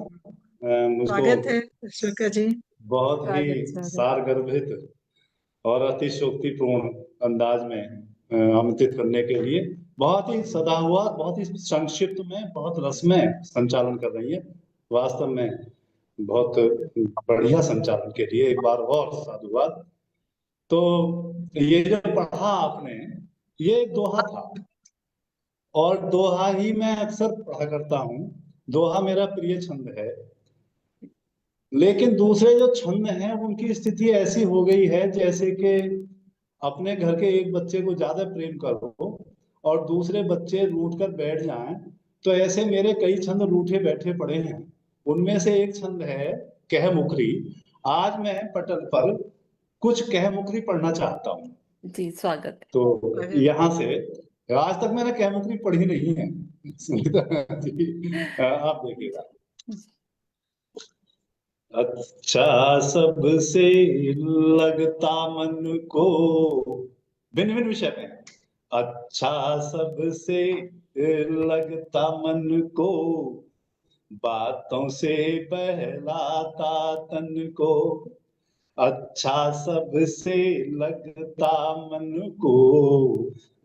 J: मुझको
G: स्वागत है अशोका जी।
J: बहुत ही
E: स्वागत स्वागत।
J: सारगर्भित और अतिशयोक्तिपूर्ण अंदाज में आमंत्रित करने के लिए। बहुत ही सदा हुआ, बहुत ही संक्षिप्त में, बहुत रसमय संचालन कर रही है। वास्तव में बहुत बढ़िया संचालन के लिए एक बार और साधुवाद। तो ये जो पढ़ा आपने, ये एक दोहा था, और दोहा ही मैं अक्सर पढ़ा करता हूँ। दोहा मेरा प्रिय छंद है। लेकिन दूसरे जो छंद हैं उनकी स्थिति ऐसी हो गई है जैसे कि अपने घर के एक बच्चे को ज्यादा प्रेम करो और दूसरे बच्चे रूठ कर बैठ जाएं, तो ऐसे मेरे कई छंद रूठे बैठे पड़े हैं। उनमें से एक छंद है कह मुखरी। आज मैं पटल पर कुछ कह मुखरी पढ़ना चाहता हूँ।
C: जी स्वागत।
J: तो यहाँ से, आज तक मैंने कह मुखरी पढ़ी नहीं है। सुनीता जी, आप देखिएगा। अच्छा सबसे लगता मन को, भिन्न भिन्न विषय पे। अच्छा सबसे लगता मन को, बातों से बहलाता तन को। अच्छा सबसे लगता मन को,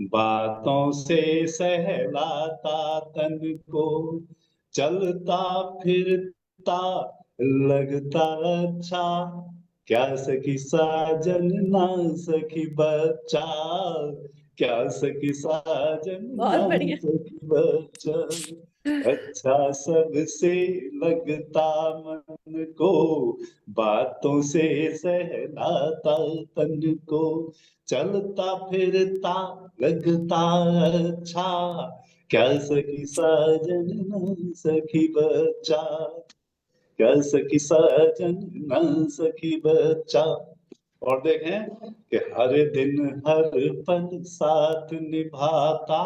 J: बातों से सहलाता तन को। चलता फिरता लगता अच्छा, क्या सखी साजन ना सखी बच्चा, क्या सखी साजन
H: बहुत
J: ना
H: बढ़िया।
J: सखी बच्चा। अच्छा सबसे लगता मन को, बातों से सहलाता तन को। चलता फिरता लगता अच्छा, क्या सखी साजन न सखी बच्चा, क्या सखी साजन न सखी बच्चा। और देखें कि हर दिन हर पल साथ निभाता,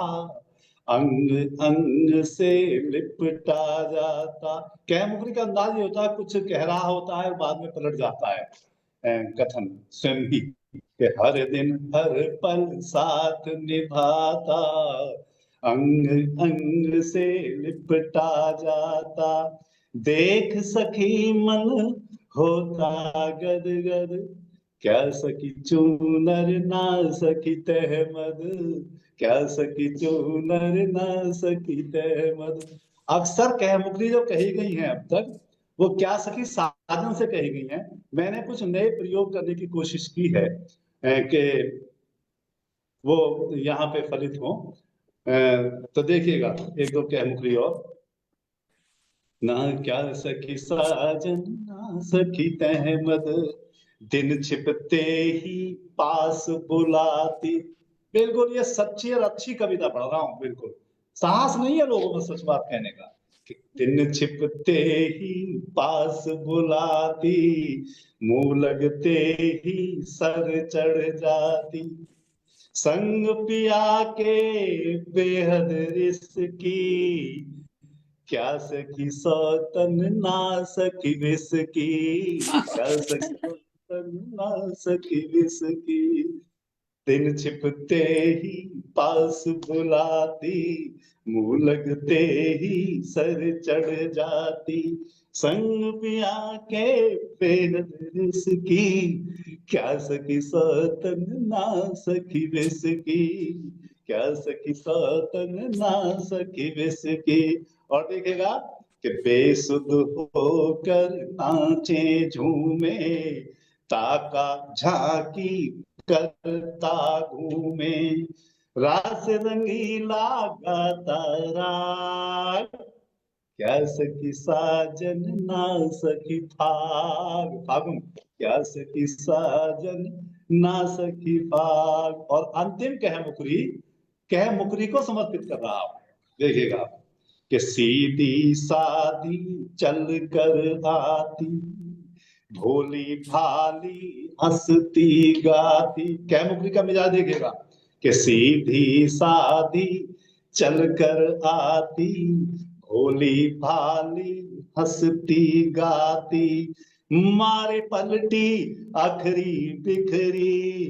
J: अंग अंग से लिपटा जाता। कह मुखरी का अंदाज ये होता है, कुछ कह रहा होता है बाद में पलट जाता है कथन स्वयं ही, कि हर दिन हर पल साथ निभाता, अंग अंग से लिपटा जाता, देख सखी मन होता गदगद, क्या सखी चूनर ना सखी तहमद, क्या सखी चूनर ना सखी तहमद। अक्सर कह मुकरी जो कही गई हैं अब तक, वो क्या सखी साधन से कही गई हैं। मैंने कुछ नए प्रयोग करने की कोशिश की है कि वो यहाँ पे फलित हो। तो देखिएगा एक दो कह मुकरी और। ना क्या सखी साजन ना सखी तहमद, दिन छिपते ही पास बुलाती। बिल्कुल ये सच्ची और अच्छी कविता पढ़ रहा हूँ, बिल्कुल साहस नहीं है लोगों में सच बात कहने का। कि दिन छिपते ही पास बुलाती, मुंह लगते ही सर चढ़ जाती, संग पिया के बेहद रिश्की, क्या सखी सौतन ना सखी विसकी, क्या सखी सौतन ना सखी विसकी, दिन छिपते ही पास बुलाती, मुंह लगते ही सर चढ़ जाती, संग पिया के बेहद रिश्की, क्या सखी सौतन ना सखी विसकी, क्या सखी सौतन ना सखी विसकी। और देखेगा कि बेसुध होकर नाचे झूमे, ताका झांकी करता घूमे, रास रंगीला गाता राग, क्या सखी साजन ना सखी फाग, फागुन, क्या सखी साजन ना सखी फाग। और अंतिम कह मुकरी को समर्पित कर रहा हूं। देखिएगा कि सीधी सादी चल कर आती, भोली भाली हंसती गाती। कह मुकरी का मिजाज देखिएगा कि सीधी सादी चल कर आती, भोली भाली हंसती गाती, मारे पलटी अखरी बिखरी,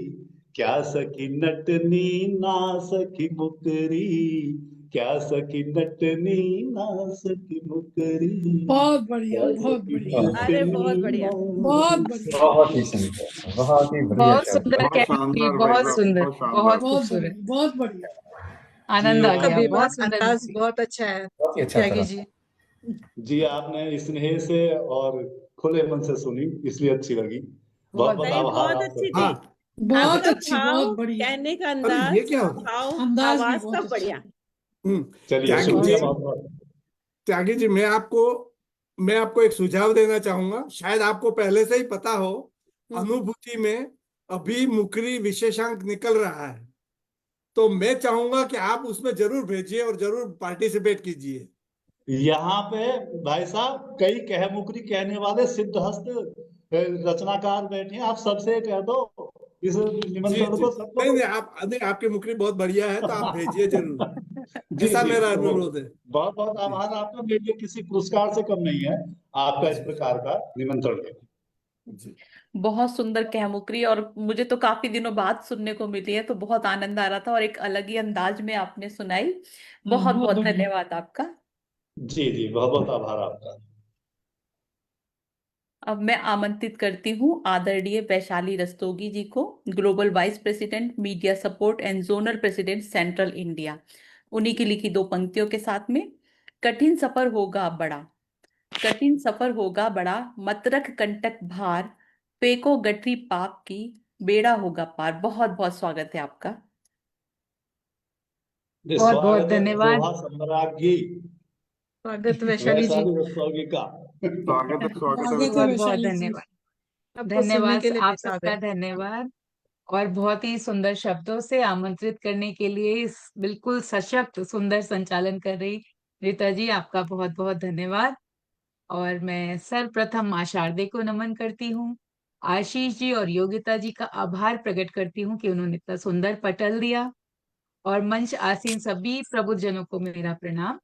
J: क्या सखी नटनी ना सखी मुकरी, क्या सखी नटनी ना सखी मुकरी।
F: बहुत बढ़िया, बहुत बढ़िया,
H: अरे बहुत बढ़िया।
F: बहुत बढ़िया,
I: बहुत ही सुंदर, बहुत ही बढ़िया
E: बहुत
I: कविता।
E: सुंदर
D: बहुत
E: कहती,
D: शानदार भाई
E: बहुत
D: साहब,
E: सुंदर,
D: बहुत शानदार।
E: बहुत
F: बहुत
E: खूबसूरत,
F: बढ़िया, बहुत बढ़िया।
E: आनंद आ
J: जी,
E: गया,
G: आपका
E: बहुत
G: बेबाक
E: सुंदर
G: अंदाज
E: मुक्ति।
G: बहुत अच्छा है
I: बहुत ही अच्छा
G: त्यागी
I: था।
G: जी।
J: जी आपने स्नेह से और खुले मन से सुनी, इसलिए अच्छी लगी। बहुत बहुत
H: नहीं,
J: आभार
H: बहुत
J: आपका।
H: अच्छी थी।
M: हाँ
F: बहुत
H: आपका
F: अच्छी,
H: भाव,
F: बहुत बढ़िया।
H: कहने का
M: अरे ये
H: अंदाज,
M: क्या होता है?
H: भाव,
F: अंदाज भी
H: आवाज
F: बहुत
H: सब
F: अच्छा।
H: बढ़िया।
J: चलिए
M: त्यागी
J: शुक्रिया
M: जी,
J: बहुत बहुत।
M: त्यागी जी, मैं आपको एक सुझाव देना चाहूंगा, शायद आपको पहले से ही पता हो। अनुभूति में अभी मुकरी विशेषांक निकल रहा है, तो मैं चाहूंगा कि आप उसमें जरूर भेजिए और जरूर पार्टिसिपेट कीजिए।
J: यहाँ पे भाई साहब कई कह मुकरी कहने वाले सिद्धहस्त रचनाकार बैठे हैं, आप सबसे कह दो इस
M: जी
J: निमंत्रण
M: जी,
J: को सबको।
M: नहीं, आपकी मुकरी बहुत बढ़िया है, तो आप भेजिए जरूर,
J: जी
M: ऐसा
J: जी,
M: मेरा
J: तो
M: अनुरोध है।
J: बहुत बहुत आभार आपका। मेरे लिए किसी पुरस्कार से कम नहीं है आपका इस प्रकार का निमंत्रण है।
M: जी,
C: बहुत सुंदर कहमुकरी, और मुझे तो काफी दिनों बाद सुनने को मिली है, तो बहुत आनंद आ रहा था और एक अलग ही अंदाज में आपने सुनाई। बहुत
F: बहुत
C: बहुत
F: बढ़िया।
C: धन्यवाद आपका।
J: जी जी, बहुत बहुत आभार आपका।
C: अब मैं आमंत्रित करती हूँ आदरणीय वैशाली रस्तोगी जी को, global vice president media support and zonal president central India. उन्हीं की लिखी दो पंक्तियों के साथ में, कठिन सफर होगा बड़ा, कठिन सफर होगा बड़ा, मत रख कंटक भार, फेंको गठरी पाप की, बेड़ा होगा पार। बहुत बहुत स्वागत है आपका।
E: बहुत बहुत
J: स्वागत है
E: धन्यवाद।
J: शोभा सम्राज्ञी
G: स्वागत वैशाली जी,
J: वैशाली रस्तोगी का।
D: स्वागत है, स्वागत है
F: स्वागत है
E: बहुत बहुत
F: वैशाली जी।
E: धन्यवाद,
G: आपको सुनने
E: धन्यवाद
G: के लिए
E: आप
G: बेताब
E: सबका,
G: है।
E: धन्यवाद। और बहुत ही सुंदर शब्दों से आमंत्रित करने के लिए इस बिल्कुल सशक्त सुंदर संचालन कर रही रीता जी, आपका बहुत बहुत धन्यवाद। और मैं सर्वप्रथम आशारदे को नमन करती हूँ, आशीष जी और योगिता जी का आभार प्रकट करती हूँ कि उन्होंने इतना सुंदर पटल दिया। और मंच आसीन सभी प्रबुद्धजनों को मेरा प्रणाम।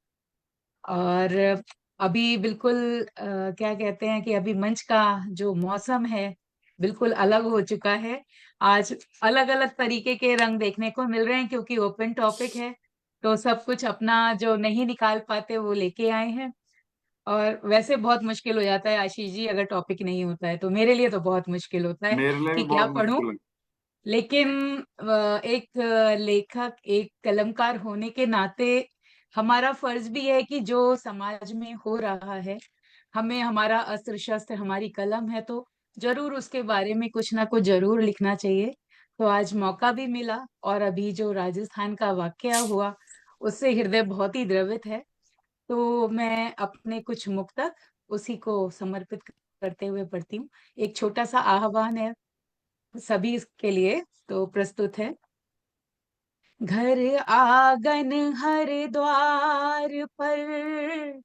E: और अभी बिल्कुल क्या कहते हैं कि अभी मंच का जो मौसम है बिल्कुल अलग हो चुका है। आज अलग अलग तरीके के रंग देखने को मिल रहे हैं, क्योंकि ओपन टॉपिक है। तो सब कुछ अपना जो नहीं निकाल पाते वो लेके आए हैं। और वैसे बहुत मुश्किल हो जाता है आशीष जी, अगर टॉपिक नहीं होता है तो मेरे लिए तो बहुत मुश्किल होता है
D: मेरे लिए भी
E: कि क्या
D: बहुत
E: पढूं।
D: मुश्किल है।
E: लेकिन एक लेखक, एक कलमकार होने के नाते हमारा फर्ज भी है कि जो समाज में हो रहा है, हमें, हमारा अस्त्र शस्त्र हमारी कलम है, तो जरूर उसके बारे में कुछ ना कुछ जरूर लिखना चाहिए। तो आज मौका भी मिला, और अभी जो राजस्थान का वाकया हुआ उससे हृदय बहुत ही द्रवित है। तो मैं अपने कुछ मुक्तक उसी को समर्पित करते हुए पढ़ती हूँ। एक छोटा सा आह्वान है सभी के लिए, तो प्रस्तुत है। घर आंगन हर द्वार पर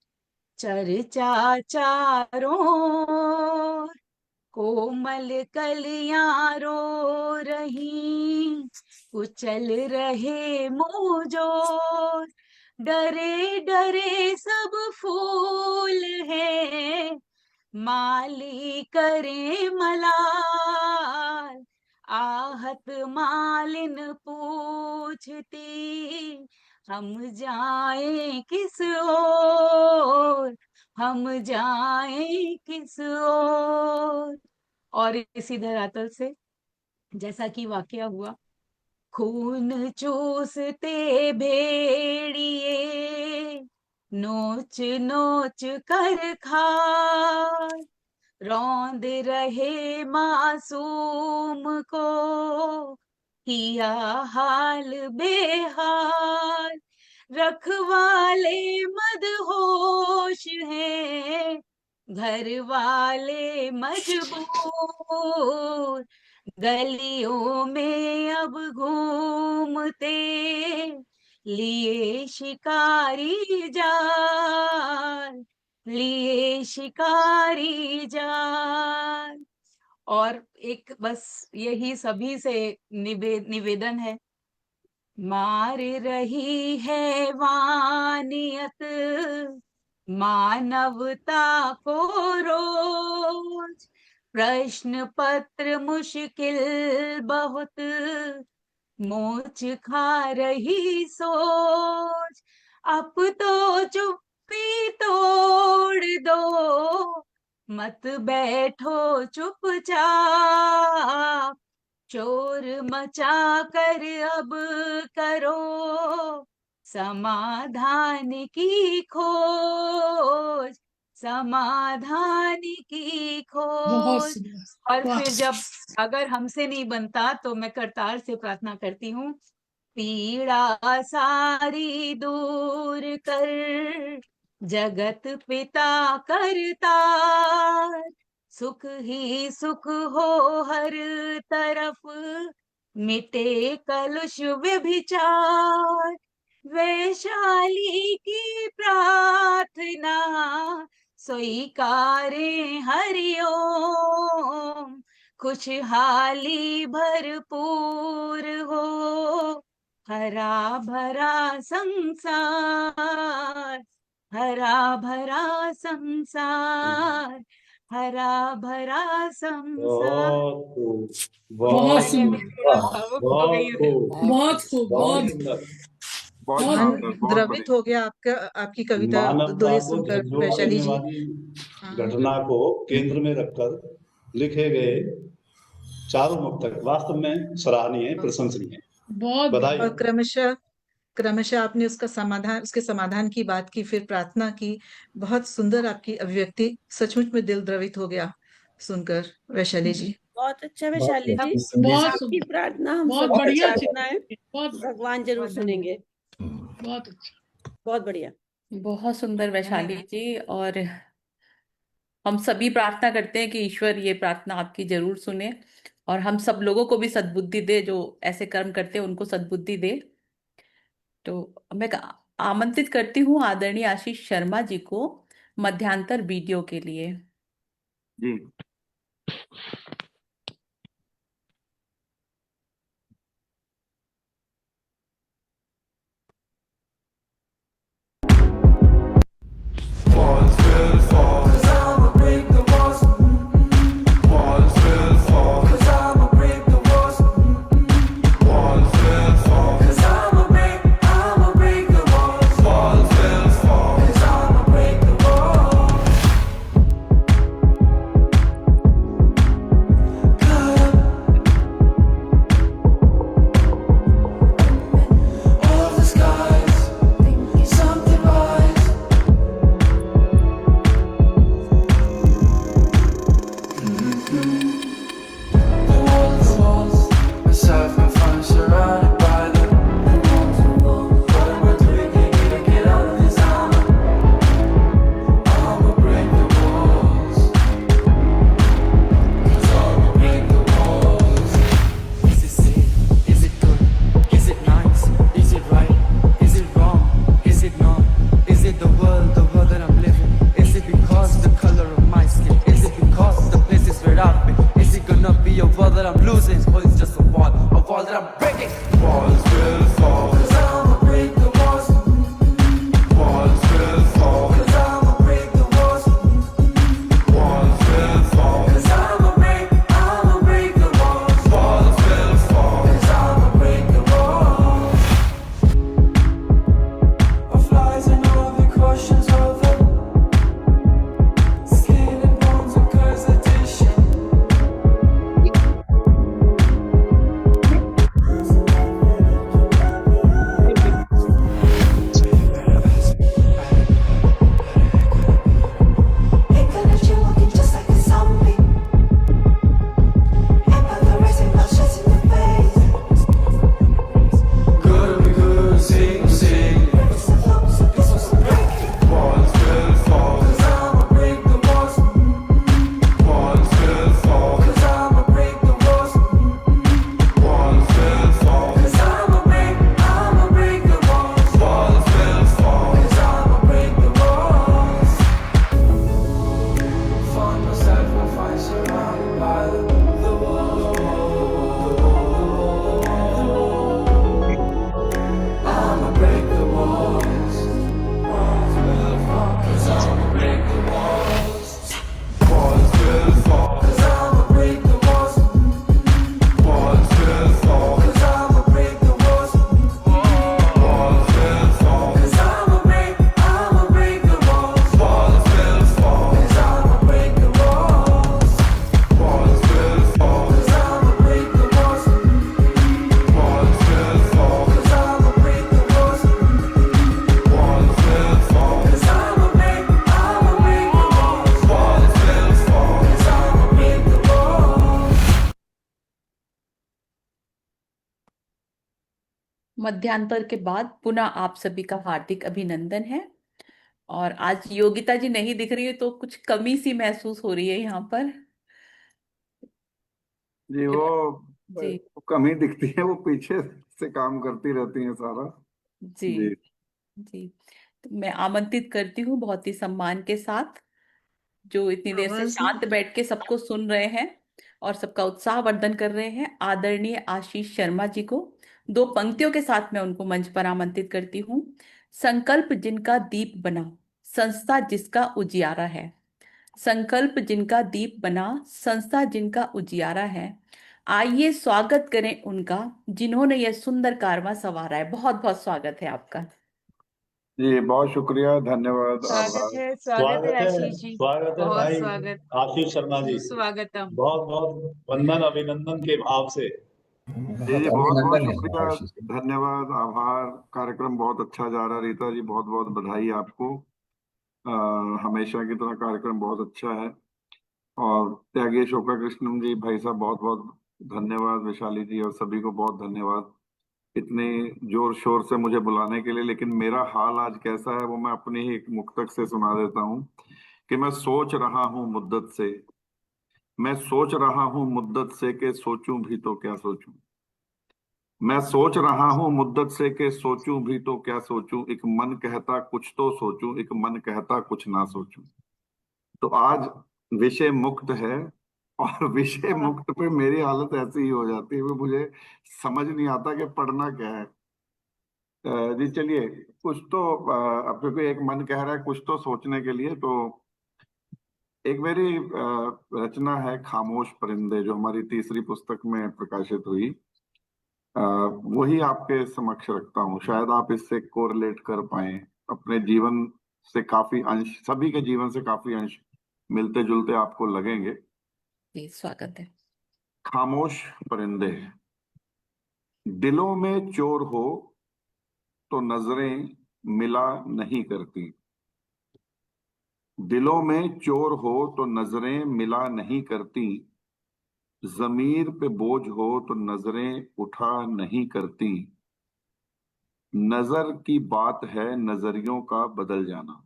E: चर्चा चारों ओर, कोमल कलियां रो रही, कुचल रहे मुँह जोर, डरे डरे सब फूल है, माली करे मलाल, आहत मालिन पूछती, हम जाएं किस ओर, हम जाएं किस ओर। और इसी धरातल से जैसा कि वाकया हुआ, खून चूसते भेड़िए, नोच नोच कर खाए, रौंद रहे मासूम को, किया हाल बेहाल, रखवाले मदहोश हैं, घर वाले मजबूर, गलियों में अब घूमते, लिए शिकारी जाल, लिए शिकारी जाल। और एक बस यही सभी से निवेदन है, मार रही है वानियत मानवता को रोज, प्रश्न पत्र मुश्किल बहुत, मोच खा रही सोच, अब तो चुप्पी तोड़ दो, मत बैठो चुपचाप, शोर मचा कर अब करो समाधान की खोज, समाधान की
F: बहुत
E: खोज।
F: सुंदर,
E: और
F: वाह।
E: फिर जब अगर हमसे नहीं बनता तो मैं करतार से प्रार्थना करती हूँ, पीड़ा सारी दूर कर, जगत पिता करतार, सुख ही सुख हो हर तरफ, मिटे कलुष व्यभिचार, वैशाली की प्रार्थना स्वीकारें हरिओम, खुशहाली भरपूर हो हरा भरा संसार, हरा भरा संसार, हरा भरा संसार।
F: बहुत
J: बहुत
F: सुंदर,
E: भावुक हो गई
J: बहुत
E: हूँ।
J: खूब,
F: बहुत खूब,
J: बहुत
F: बहुत
J: सुंदर।
D: बहुत
F: बहुत
D: शानदार,
G: मन
D: बहुत
G: द्रवित
D: बढ़िया।
G: हो गया आपका, आपकी कविता
J: मानवता
G: दोहे
J: को
G: सुनकर
J: झकझोर
G: वैशाली
J: देने
G: जी।
J: वाली घटना को केंद्र में रखकर लिखे गए चारों मुक्तक वास्तव में सराहनीय है, प्रशंसनीय है।
F: बहुत
J: बधाई।
G: और क्रमशः आपने उसका समाधान, उसके समाधान की बात की, फिर प्रार्थना की। बहुत सुंदर आपकी अभिव्यक्ति, सचमुच में दिल द्रवित हो गया सुनकर वैशाली जी।
H: बहुत अच्छा वैशाली जी,
F: बहुत
H: आपकी प्रार्थना हम
F: बहुत
H: सब
F: बढ़िया,
H: प्रार्थनाएं
F: बहुत
H: भगवान जरूर
E: बहुत
H: सुनेंगे।
F: बहुत अच्छा।
H: बहुत बढ़िया,
C: बहुत सुंदर वैशाली
E: धन्यवाद।
C: जी। और हम सभी प्रार्थना करते हैं कि ईश्वर ये प्रार्थना आपकी जरूर सुने, और हम सब लोगों को भी सद्बुद्धि दे, जो ऐसे कर्म करते हैं उनको सद्बुद्धि दे। तो मैं आमंत्रित करती हूँ आदरणीय आशीष शर्मा जी को मध्यांतर वीडियो के लिए।
D: जी,
A: Walls will fall, 'cause I'ma break the walls. Walls will fall, 'cause I'ma break the walls. Walls will fall, 'cause I'ma break
C: मध्यांतर के बाद पुनः आप सभी का हार्दिक अभिनंदन है। और आज योगिता जी नहीं दिख रही है तो कुछ कमी सी महसूस हो रही है यहाँ पर।
D: जी वो
C: जी
D: कमी दिखती है, वो पीछे से काम करती रहती है सारा।
C: जी
D: जी
C: जी। तो मैं आमंत्रित करती हूँ बहुत ही सम्मान के साथ, जो इतनी देर से
G: आवाज
C: शांत बैठ के सबको सुन रहे हैं और सबका उत्साह वर्धन कर रहे हैं, आदरणीय आशीष शर्मा जी को। दो पंक्तियों के साथ मैं उनको मंच पर आमंत्रित करती हूँ। संकल्प जिनका दीप बना, संस्था जिसका उजियारा है। संकल्प जिनका दीप बना, संस्था जिनका उजियारा है। आइए स्वागत करें उनका, जिन्होंने यह सुंदर कारवां संवारा है। बहुत बहुत स्वागत है आपका।
D: जी, बहुत शुक्रिया, धन्यवाद,
E: स्वागत
D: आभार।
E: है, स्वागत है आशीष जी,
J: स्वागत है
E: बहुत
J: भाई
E: स्वागत,
J: आशीष शर्मा जी।
E: सुस्वागतम।
J: बहुत बहुत वंदन अभिनंदन के भाव से।
D: जी जी, बहुत बहुत
I: अभिनंदन है
D: शुक्रिया,
I: आशीष जी।
D: धन्यवाद, आभार। कार्यक्रम बहुत अच्छा जा रहा है रीता जी, बहुत बहुत बधाई आपको। हमेशा की तरह कार्यक्रम बहुत अच्छा है। और त्यागी शोका कृष्णन जी, भाई साहब, बहुत बहुत धन्यवाद। वैशाली जी और सभी को बहुत धन्यवाद इतने जोर शोर से मुझे बुलाने के लिए। लेकिन मेरा हाल आज कैसा है वो मैं अपनी ही एक मुक्तक से सुना देता हूँ कि मैं सोच रहा हूँ मुद्दत से, मैं सोच रहा हूँ मुद्दत से कि सोचूं भी तो क्या सोचूं। मैं सोच रहा हूँ मुद्दत से कि सोचूं भी तो क्या सोचूं। एक मन कहता कुछ तो सोचूं, एक मन कहता कुछ ना सोचूं। तो आज विषय मुक्त है, और विषय मुक्त पे मेरी हालत ऐसी ही हो जाती है, वो मुझे समझ नहीं आता कि पढ़ना क्या है। जी चलिए, कुछ तो अब क्योंकि एक मन कह रहा है कुछ तो सोचने के लिए, तो एक मेरी रचना है खामोश परिंदे, जो हमारी तीसरी पुस्तक में प्रकाशित हुई। वही आपके समक्ष रखता हूँ, शायद आप इससे कोरिलेट कर पाए। अपने जीवन से काफी अंश, सभी के जीवन से काफी अंश मिलते जुलते आपको लगेंगे।
C: जी स्वागत है।
D: खामोश परिंदे। दिलों में चोर हो तो नजरें मिला नहीं करती, दिलों में चोर हो तो नजरें मिला नहीं करती। जमीर पे बोझ हो तो नजरें उठा नहीं करती। नजर की बात है नजरियों का बदल जाना,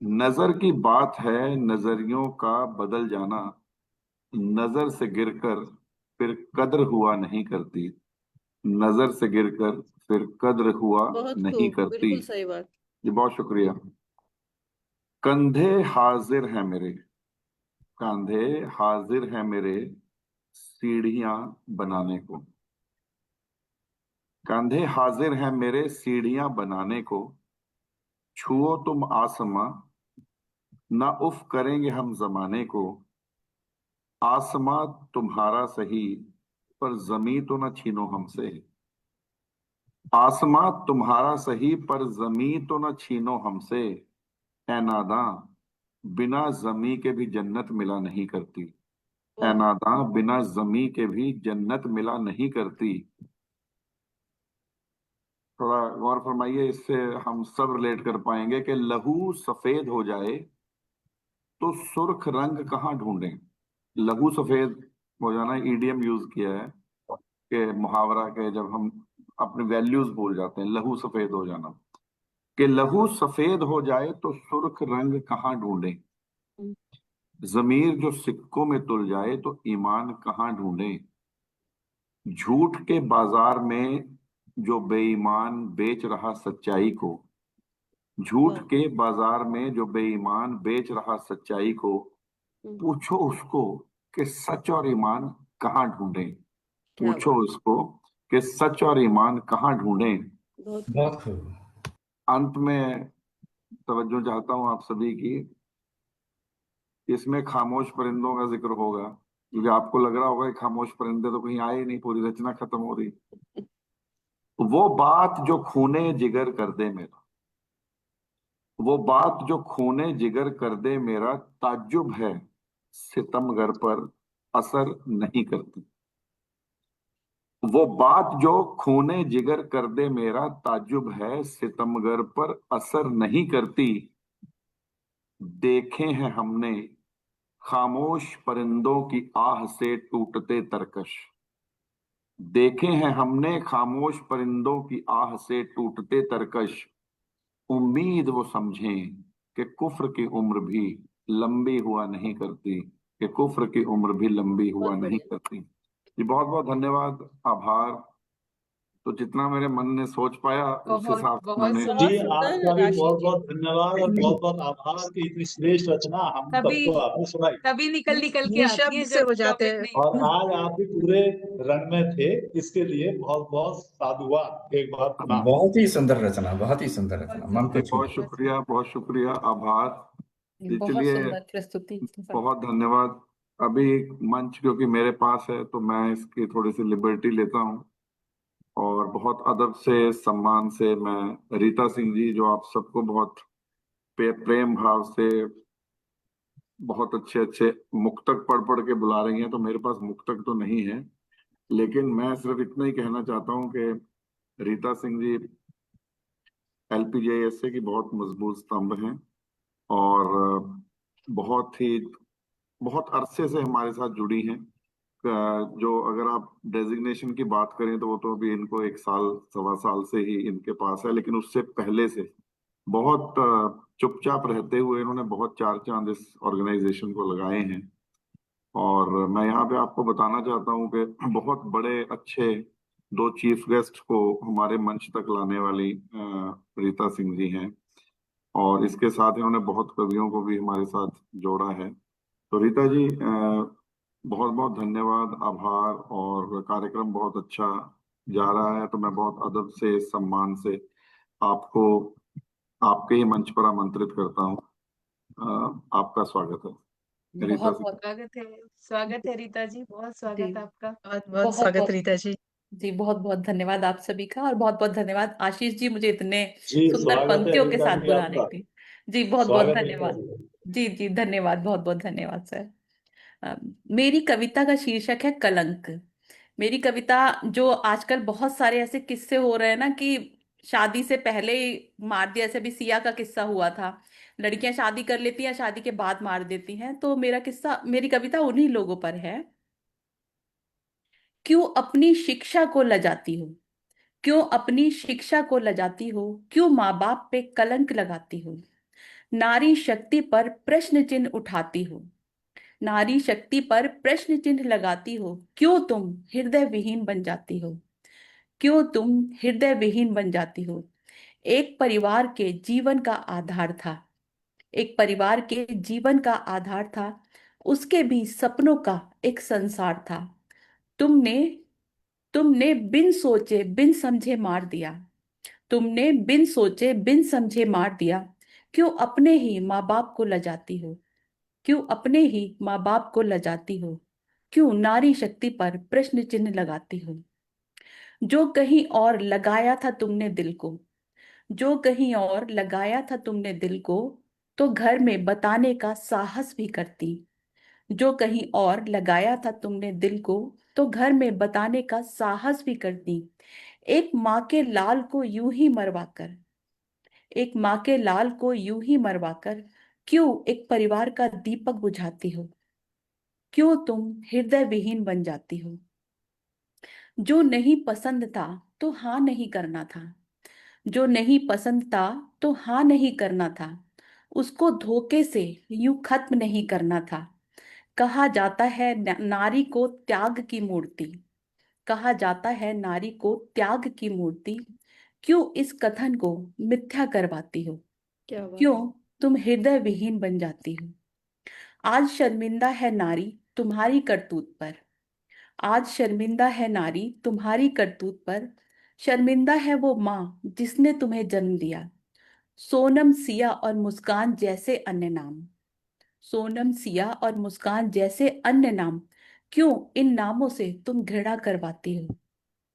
D: नजर की बात है नजरियों का बदल जाना। नजर से गिरकर फिर कद्र हुआ नहीं करती, नजर से गिरकर फिर कद्र हुआ
H: बहुत
D: नहीं
H: खूब,
D: करती।
H: बिल्कुल सही बात।
D: जी बहुत शुक्रिया। कंधे हाजिर हैं मेरे, कंधे हाजिर हैं मेरे सीढ़ियां बनाने को, कंधे हाजिर हैं मेरे सीढ़ियां बनाने को। छुओ तुम आसमां, ना उफ करेंगे हम जमाने को। आसमां तुम्हारा सही, पर जमी तो न छीनो हमसे। आसमां तुम्हारा सही, पर जमी तो न छीनो हमसे। ऐ नादां, बिना जमी के भी जन्नत मिला नहीं करती। ऐ नादां, बिना जमी के भी जन्नत मिला नहीं करती। थोड़ा गौर फरमाइए, इससे हम सब रिलेट कर पाएंगे कि लहू सफेद हो जाए तो सुर्ख रंग कहाँ ढूंढें। लहू सफेद हो जाना ईडीएम यूज किया है कि मुहावरा के, जब हम अपने वैल्यूज भूल जाते हैं, लहू सफेद हो जाना। कि लहू सफेद हो जाए तो सुर्ख रंग कहाँ ढूंढें। जमीर जो सिक्कों में तुल जाए तो ईमान कहाँ ढूंढें। झूठ के बाजार में जो बेईमान बेच रहा सच्चाई को, झूठ के बाजार में जो बेईमान बेच रहा सच्चाई को। पूछो उसको कि सच और ईमान कहाँ ढूंढें। पूछो उसको कि सच और ईमान कहाँ ढूंढें।
I: बहुत खूब।
D: अंत में तवज्जो चाहता हूं आप सभी की, इसमें खामोश परिंदों का जिक्र होगा, क्योंकि आपको लग रहा होगा कि खामोश परिंदे तो कहीं आए ही नहीं, पूरी रचना खत्म हो रही। वो बात जो खूने जिगर कर दे मेरा, वो बात जो खूने जिगर कर दे मेरा। ताज्जुब है सितमगर पर असर नहीं करती। वो बात जो खूने जिगर कर दे मेरा, ताज्जुब है सितमगर पर असर नहीं करती। देखे हैं हमने खामोश परिंदों की आह से टूटते तरकश, देखे हैं हमने खामोश परिंदों की आह से टूटते तरकश, उम्मीद वो समझें कि कुफ्र की उम्र भी लंबी हुआ नहीं करती, कि कुफ्र की उम्र भी लंबी हुआ
H: बहुत
D: नहीं
H: बढ़िया।
D: करती। जी बहुत बहुत धन्यवाद, आभार। तो जितना मेरे मन ने सोच पाया उस
E: बहुत
D: हिसाब से
E: बहुत
D: मैंने
J: जी
H: बहुत
E: सुंदर।
J: आपका
H: सुंदर
J: भी
H: आशीष
J: बहुत
H: जी।
J: बहुत धन्यवाद और बहुत बहुत आभार कि इतनी श्रेष्ठ रचना हम
E: कभी
J: सबको आपने सुनाई।
E: कभी निकल निकल के आती
G: निशब्द
E: है
G: से
E: जब
G: हो जाते
E: टॉपिक
G: हैं
E: नहीं
J: और
E: होता।
J: आज आप भी पूरे रन में थे, इसके लिए बहुत बहुत साधुवाद एक बार पुनः।
I: बहुत ही सुंदर रचना, बहुत ही सुंदर रचना, मन को छू
D: बहुत
I: गई।
D: शुक्रिया, बहुत शुक्रिया, आभार जी।
C: बहुत
D: चलिए,
C: सुंदर प्रस्तुति।
D: बहुत धन्यवाद। अभी मंच क्योंकि मेरे पास है तो मैं इसकी थोड़ी सी लिबर्टी लेता हूँ और बहुत अदब से, सम्मान से मैं रीता सिंह जी, जो आप सबको बहुत प्रेम भाव से बहुत अच्छे अच्छे मुक्तक पढ़ पढ़ के बुला रही हैं, तो मेरे पास मुक्तक तो नहीं है, लेकिन मैं सिर्फ इतना ही कहना चाहता हूँ कि रीता सिंह जी एलपीजीआईएसए की बहुत मजबूत स्तंभ हैं और बहुत ही बहुत अरसे से हमारे साथ जुड़ी हैं। जो अगर आप डेजिग्नेशन की बात करें तो वो तो अभी इनको 1 साल 1.25 साल से ही इनके पास है, लेकिन उससे पहले से बहुत चुपचाप रहते हुए इन्होंने बहुत चार चांद इस ऑर्गेनाइजेशन को लगाए हैं। और मैं यहाँ पे आपको बताना चाहता हूँ कि बहुत बड़े अच्छे 2 चीफ गेस्ट को हमारे मंच तक लाने वाली रीता सिंह जी हैं और इसके साथ इन्होंने बहुत कवियों को भी हमारे साथ जोड़ा है। तो रीता जी बहुत बहुत धन्यवाद, आभार। और कार्यक्रम बहुत अच्छा जा रहा है, तो मैं बहुत अदब से, सम्मान से आपको आपके ही मंच पर आमंत्रित करता हूँ। आपका स्वागत है रीता
C: बहुत
D: सिंह।
C: बहुत
E: स्वागत है रीता जी, बहुत स्वागत आपका।
G: बहुत बहुत
C: बहुत
G: स्वागत
C: बहुत
G: रीता जी।
C: जी, बहुत बहुत धन्यवाद आप सभी का, और बहुत बहुत धन्यवाद आशीष जी, मुझे इतने
J: जी
C: सुंदर
J: स्वागत है
C: पंक्तियों के
J: रीता
C: साथ
J: जी
C: बुलाने
J: आपका।
C: के लिए। जी बहुत बहुत
J: स्वागत है रीता
C: धन्यवाद।
J: जी।
C: जी जी धन्यवाद, बहुत बहुत धन्यवाद सर। मेरी कविता का शीर्षक है कलंक। मेरी कविता, जो आजकल बहुत सारे ऐसे किस्से हो रहे हैं ना कि शादी से पहले ही मार दिया, जैसे अभी सिया का किस्सा हुआ था, लड़कियां शादी कर लेती हैं, शादी के बाद मार देती हैं, तो मेरा किस्सा, मेरी कविता उन्हीं लोगों पर है। क्यों अपनी शिक्षा को लजाती हो, क्यों अपनी शिक्षा को लजाती हो, क्यों माँ बाप पे कलंक लगाती हो, नारी शक्ति पर प्रश्न चिन्ह उठाती हो, नारी शक्ति पर प्रश्न चिन्ह लगाती हो, क्यों तुम हृदय विहीन बन जाती हो, क्यों तुम हृदय विहीन बन जाती हो। एक परिवार के जीवन का आधार था, एक परिवार के जीवन का आधार था, उसके भी सपनों का एक संसार था। तुमने तुमने बिन सोचे बिन समझे मार दिया, तुमने बिन सोचे बिन समझे मार दिया। क्यों अपने ही माँ बाप को लजाती हो, क्यों अपने ही माँ बाप को लजाती हो, क्यों नारी शक्ति पर प्रश्न चिन्ह लगाती हो। जो कहीं और लगाया था तुमने दिल को, जो कहीं और लगाया था तुमने दिल को, तो घर में बताने का साहस भी करती। जो कहीं और लगाया था तुमने दिल को, तो घर में बताने का साहस भी करती। एक माँ के लाल को यूं ही मरवाकर, एक माँ के लाल को यूं ही मरवाकर, क्यों एक परिवार का दीपक बुझाती हो, क्यों तुम हृदय विहीन बन जाती हो। जो नहीं पसंद था तो हाँ नहीं करना था, जो नहीं पसंद था तो हाँ नहीं करना था, उसको धोखे से यूं खत्म नहीं करना था। कहा जाता है नारी को त्याग की मूर्ति, कहा जाता है नारी को त्याग की मूर्ति, क्यों इस कथन को मिथ्या करवाती हो,
H: क्या बात।
C: क्यों तुम हृदय विहीन बन जाती हो। आज शर्मिंदा है नारी तुम्हारी करतूत पर, आज शर्मिंदा है नारी तुम्हारी करतूत पर, शर्मिंदा है वो माँ जिसने तुम्हें जन्म दिया। सोनम सिया और मुस्कान जैसे अन्य नाम, सोनम सिया और मुस्कान जैसे अन्य नाम, क्यों इन नामों से तुम घृणा करवाती हो,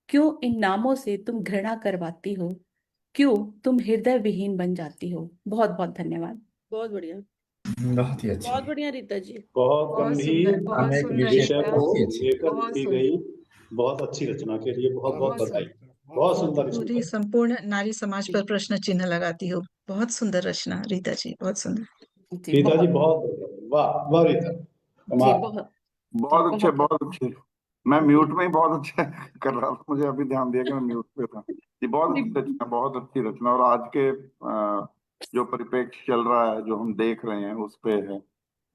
C: क्यों इन नामों से तुम घृणा करवाती हो, क्यों तुम हृदय विहीन बन जाती हो। बहुत बहुत धन्यवाद।
H: बहुत बढ़िया,
I: बहुत ही अच्छी,
H: बहुत बढ़िया रीता जी।
J: बहुत
E: बहुत
J: गंभीर
E: सुंदर, बहुत
I: हमें एक
E: सुंदर
I: विषय
J: विषय
E: रीता,
J: को
I: बहुत ही अच्छी।
J: लेकर
E: बहुत
J: लिखी
E: सुंदर,
J: गई बहुत अच्छी रचना के लिए बहुत बहुत
E: बहुत
J: बधाई।
E: सुंदर,
J: बहुत
E: बहुत
J: सुंदर
G: पूरी
J: स्पीकर।
G: संपूर्ण नारी समाज पर प्रश्न चिन्ह लगाती हो। बहुत सुंदर रचना रीता जी, बहुत सुंदर।
C: जी
J: रीता जी
C: बहुत
J: बहुत बढ़िया। वाह वाह रीता,
C: जी
J: कमाल।
C: बहुत जी
D: बहुत अच्छे,
C: बहुत
D: बहुत अच्छे। मैं म्यूट में ही बहुत अच्छा कर रहा था, मुझे अभी ध्यान दिया कि मैं म्यूट पे था। ये बहुत अच्छी रचना, बहुत अच्छी रचना, और आज के जो परिप्रेक्ष्य चल रहा है, जो हम देख रहे हैं, उस पे है।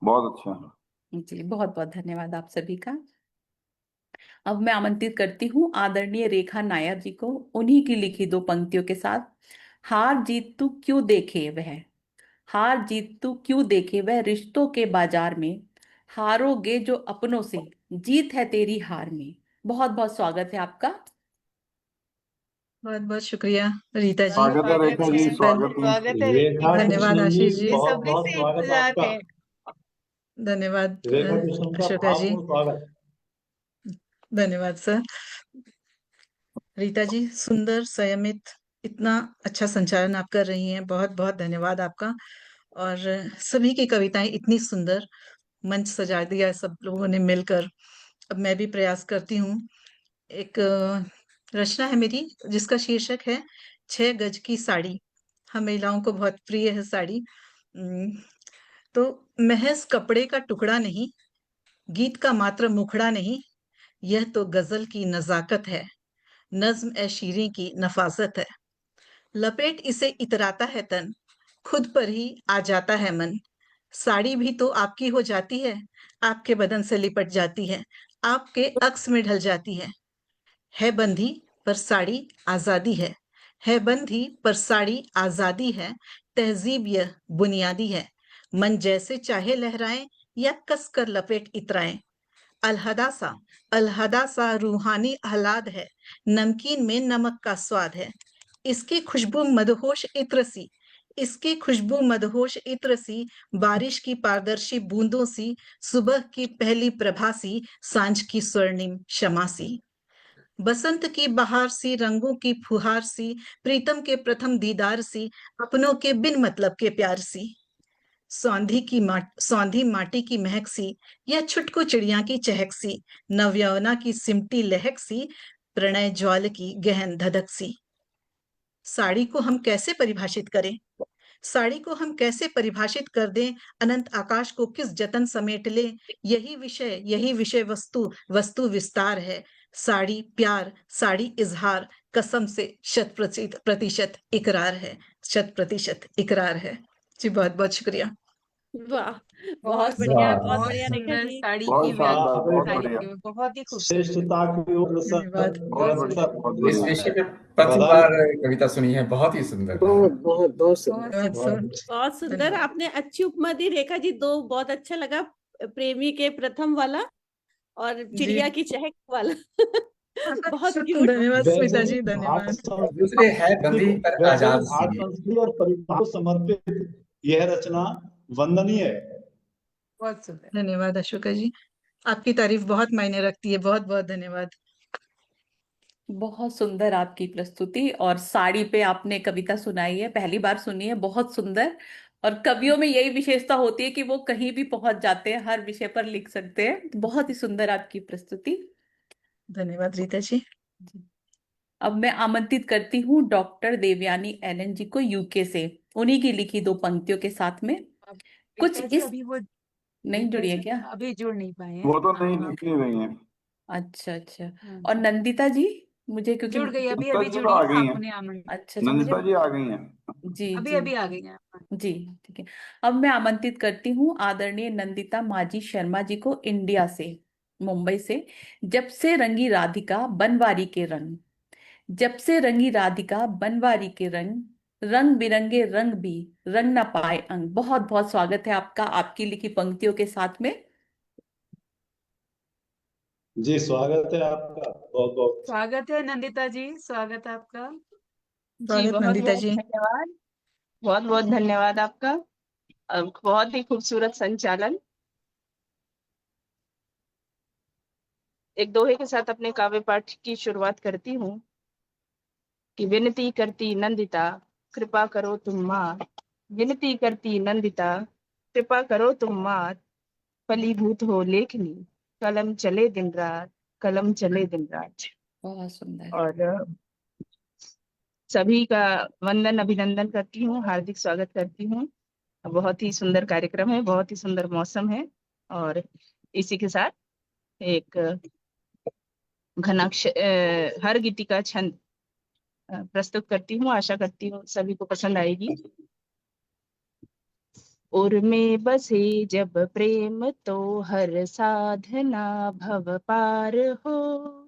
D: बहुत अच्छा है।
C: जी, बहुत बहुत धन्यवाद आप सभी का। अब मैं आमंत्रित करती हूँ आदरणीय रेखा नायर जी को, उन्हीं की लिखी दो पंक्तियों के साथ। हार जीत तू क्यों देखे वह, हार जीत तू क्यों देखे वह रिश्तों के बाजार में, हारोगे जो अपनों से, जीत है तेरी हार में। बहुत बहुत स्वागत है आपका।
G: बहुत बहुत शुक्रिया रीता जी।
D: स्वागत है रेखा जी, स्वागत है।
E: स्वागत है
J: रेखा
G: धन्यवाद
J: कृष्णन जी,
G: आशीष जी।
J: बहुत
E: सभी
J: बहुत
E: से
J: स्वागत
E: इंतजार
J: आपका।
E: है।
G: धन्यवाद
J: रेखा कृष्णन का
G: अशोका जी।
J: भावपूर्ण स्वागत।
G: धन्यवाद सर। रीता जी, सुंदर संयमित, इतना अच्छा संचालन आप कर रही हैं, बहुत बहुत धन्यवाद आपका। और सभी की कविताएं इतनी सुंदर, मंच सजा दिया सब लोगों ने मिलकर। अब मैं भी प्रयास करती हूँ। एक रचना है मेरी जिसका शीर्षक है 6 गज की साड़ी। हम महिलाओं को बहुत प्रिय है साड़ी। तो महज कपड़े का टुकड़ा नहीं, गीत का मात्र मुखड़ा नहीं, यह तो गजल की नजाकत है, नज्म ए शीरी की नफासत है। लपेट इसे इतराता है तन, खुद पर ही आ जाता है मन। साड़ी भी तो आपकी हो जाती है, आपके बदन से लिपट जाती है, आपके अक्स में ढल जाती है बंधी पर साड़ी आजादी है बंधी पर साड़ी आजादी है, तहजीब यह बुनियादी है। मन जैसे चाहे लहराए या कस कर लपेट इतराए, अलहदा सा रूहानी आह्लाद है, नमकीन में नमक का स्वाद है। इसकी खुशबू मदहोश इत्र सी, इसकी खुशबू मदहोश इत्र सी, बारिश की पारदर्शी बूंदों सी, सुबह की पहली प्रभा सी, सांझ की स्वर्णिम शमा सी। बसंत की बहार सी, रंगों की फुहार सी, प्रीतम के प्रथम दीदार सी, अपनों के बिन मतलब के प्यार सी। सौंधी माटी की महक सी, या छुटकू चिड़िया की चहक सी, नवयौवना की सिमटी लहक सी, प्रणय ज्वाल की गहन धधक सी। साड़ी को हम कैसे परिभाषित करें, साड़ी को हम कैसे परिभाषित कर दें, अनंत आकाश को किस जतन समेट ले, यही विषय वस्तु विस्तार है। साड़ी प्यार, साड़ी इजहार, कसम से 100% इकरार है, 100% इकरार है। जी बहुत बहुत शुक्रिया।
H: वाह,
E: बहुत
H: बहुत बढ़िया,
E: बढ़िया,
H: बहुत
E: बहुत
H: बढ़िया रेखा
E: सुंदर
H: जी।
E: साड़ी
D: बहुत
E: की
D: शानदार,
E: व्याख्या
D: बहुत
E: साड़ी
D: बढ़िया,
E: की बहुत ही खूबसूरत।
J: श्रेष्ठता की ओर सर,
G: धन्यवाद।
D: बहुत बढ़िया, बहुत
I: इस
D: बढ़िया।
I: विषय पे प्रथम
J: बधाई।
I: बार कविता सुनी है, बहुत ही सुंदर।
L: बहुत बहुत बहुत सुंदर।
E: बहुत
G: धन्यवाद
E: सुंदर।
G: सर।
H: बहुत सुंदर,
G: धन्यवाद।
H: आपने अच्छी उपमा दी रेखा जी। दो बहुत अच्छा लगा, प्रेमी के प्रथम वाला और
G: जी
H: चिड़िया की चहक वाला। बहुत क्यूट।
G: धन्यवाद स्मिता जी,
J: वैसे भाट
G: धन्यवाद।
I: दूसरे है बंदी पर
J: वैसे
I: आजाद
J: भाट
I: सी।
J: संस्कृति और परिभाषा को समर्पित यह रचना वंदनीय है।
E: बहुत सुंदर।
G: धन्यवाद अशोका जी, आपकी तारीफ बहुत मायने रखती है। बहुत बहुत धन्यवाद।
C: बहुत सुंदर आपकी प्रस्तुति, और साड़ी पे आपने कविता सुनाई है, पहली बार सुनी है, बहुत सुंदर। और कवियों में यही विशेषता होती है कि वो कहीं भी पहुंच जाते हैं, हर विषय पर लिख सकते हैं। तो बहुत ही सुंदर आपकी प्रस्तुति।
G: धन्यवाद रीता जी।
C: जी। अब मैं आमंत्रित करती हूँ डॉक्टर देवयानी एलन जी को यूके से, उन्हीं की लिखी दो पंक्तियों के साथ में। कुछ
E: रीता जी
C: इस
E: अभी वो
C: नहीं जुड़ी है क्या?
E: अभी जुड़ नहीं पाए हैं।
D: वो तो नहीं
E: हाँ,
D: लिख नहीं रही है।
C: अच्छा अच्छा।
E: हाँ,
C: और नंदिता जी, मुझे क्योंकि
E: जुड़ गई, अभी
D: नंदिता
E: अभी
D: जी तो
E: जुड़ी
D: आ
E: है,
D: गई
E: आप
D: हैं,
E: उन्हें आमंत्रित।
C: अच्छा अच्छा, मुझे
D: नंदिता जी आ गई हैं।
C: जी
E: अभी
C: जी
E: अभी आ गई हैं।
C: जी, ठीक है। अब मैं आमंत्रित करती हूँ आदरणीय नंदिता माजी शर्मा जी को, इंडिया से, मुंबई से। जब से रंगी राधिका बनवारी के रंग, जब से रंगी राधिका बनवारी के रंग, रंग बिरंगे रंग भी रंग ना पाए अंग। बहुत बहुत स्वागत है आपका, आपकी लिखी पंक्तियों के साथ में।
J: जी स्वागत है आपका, बहुत बहुत।
E: स्वागत है नंदिता जी, स्वागत है आपका।
N: जी,
G: स्वागत
N: बहुत
G: नंदिता
N: बहुत
G: जी।
N: धन्यवाद, बहुत बहुत धन्यवाद आपका। बहुत ही खूबसूरत संचालन। एक दोहे के साथ अपने काव्य पाठ की शुरुआत करती हूँ कि विनती करती नंदिता, कृपा करो तुम मात। विनती करती नंदिता, कृपा करो तुम मात। फलीभूत हो लेखनी, कलम चले दिन रात, कलम चले दिन रात।
C: बहुत सुंदर।
N: और सभी का वंदन अभिनंदन करती हूँ, हार्दिक स्वागत करती हूँ। बहुत ही सुंदर कार्यक्रम है, बहुत ही सुंदर मौसम है। और इसी के साथ एक हर गीति का छंद प्रस्तुत करती हूँ। आशा करती हूँ सभी को पसंद आएगी। उर में बसे जब प्रेम तो हर साधना भव पार हो।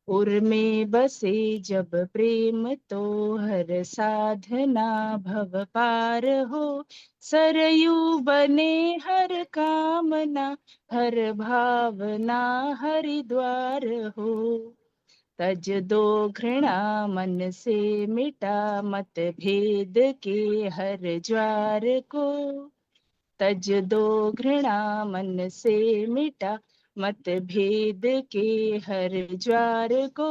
N: उर में बसे जब प्रेम तो हर साधना भव पार हो। सरयू बने हर कामना हर भावना हरिद्वार हो। तज दो घृणा मन से मिटा मत भेद के हर ज्वार को। तज दो घृणा मन से मिटा मत भेद के हर ज्वार को।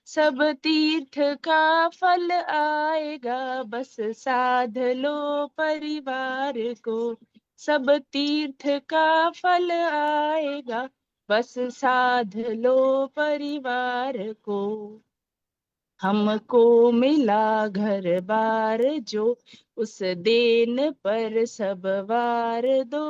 N: सब तीर्थ का फल आएगा बस साध लो परिवार को। सब तीर्थ का फल आएगा बस साध लो परिवार को। हमको मिला घर बार जो उस देन पर सब वार दो।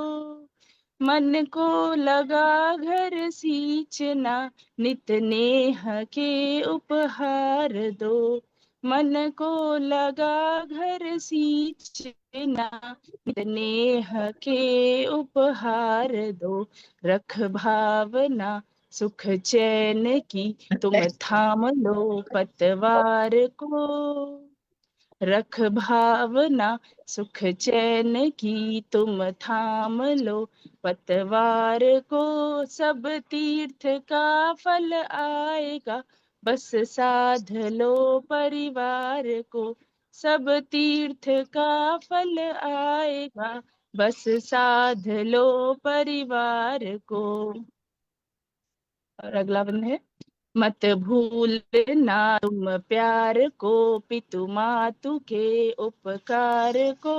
N: मन को लगा घर सींचना नित नेह के उपहार दो। मन को लगा घर सींचना नित नेह के उपहार दो। रख भावना सुख चैन की तुम थाम लो पतवार को। रख भावना सुख चैन की तुम थाम लो पतवार को। सब तीर्थ का फल आएगा बस साध लो परिवार को। सब तीर्थ का फल आएगा बस साध लो परिवार को। और अगला बंद है। मत भूलना तुम प्यार को पितु मातु के उपकार को।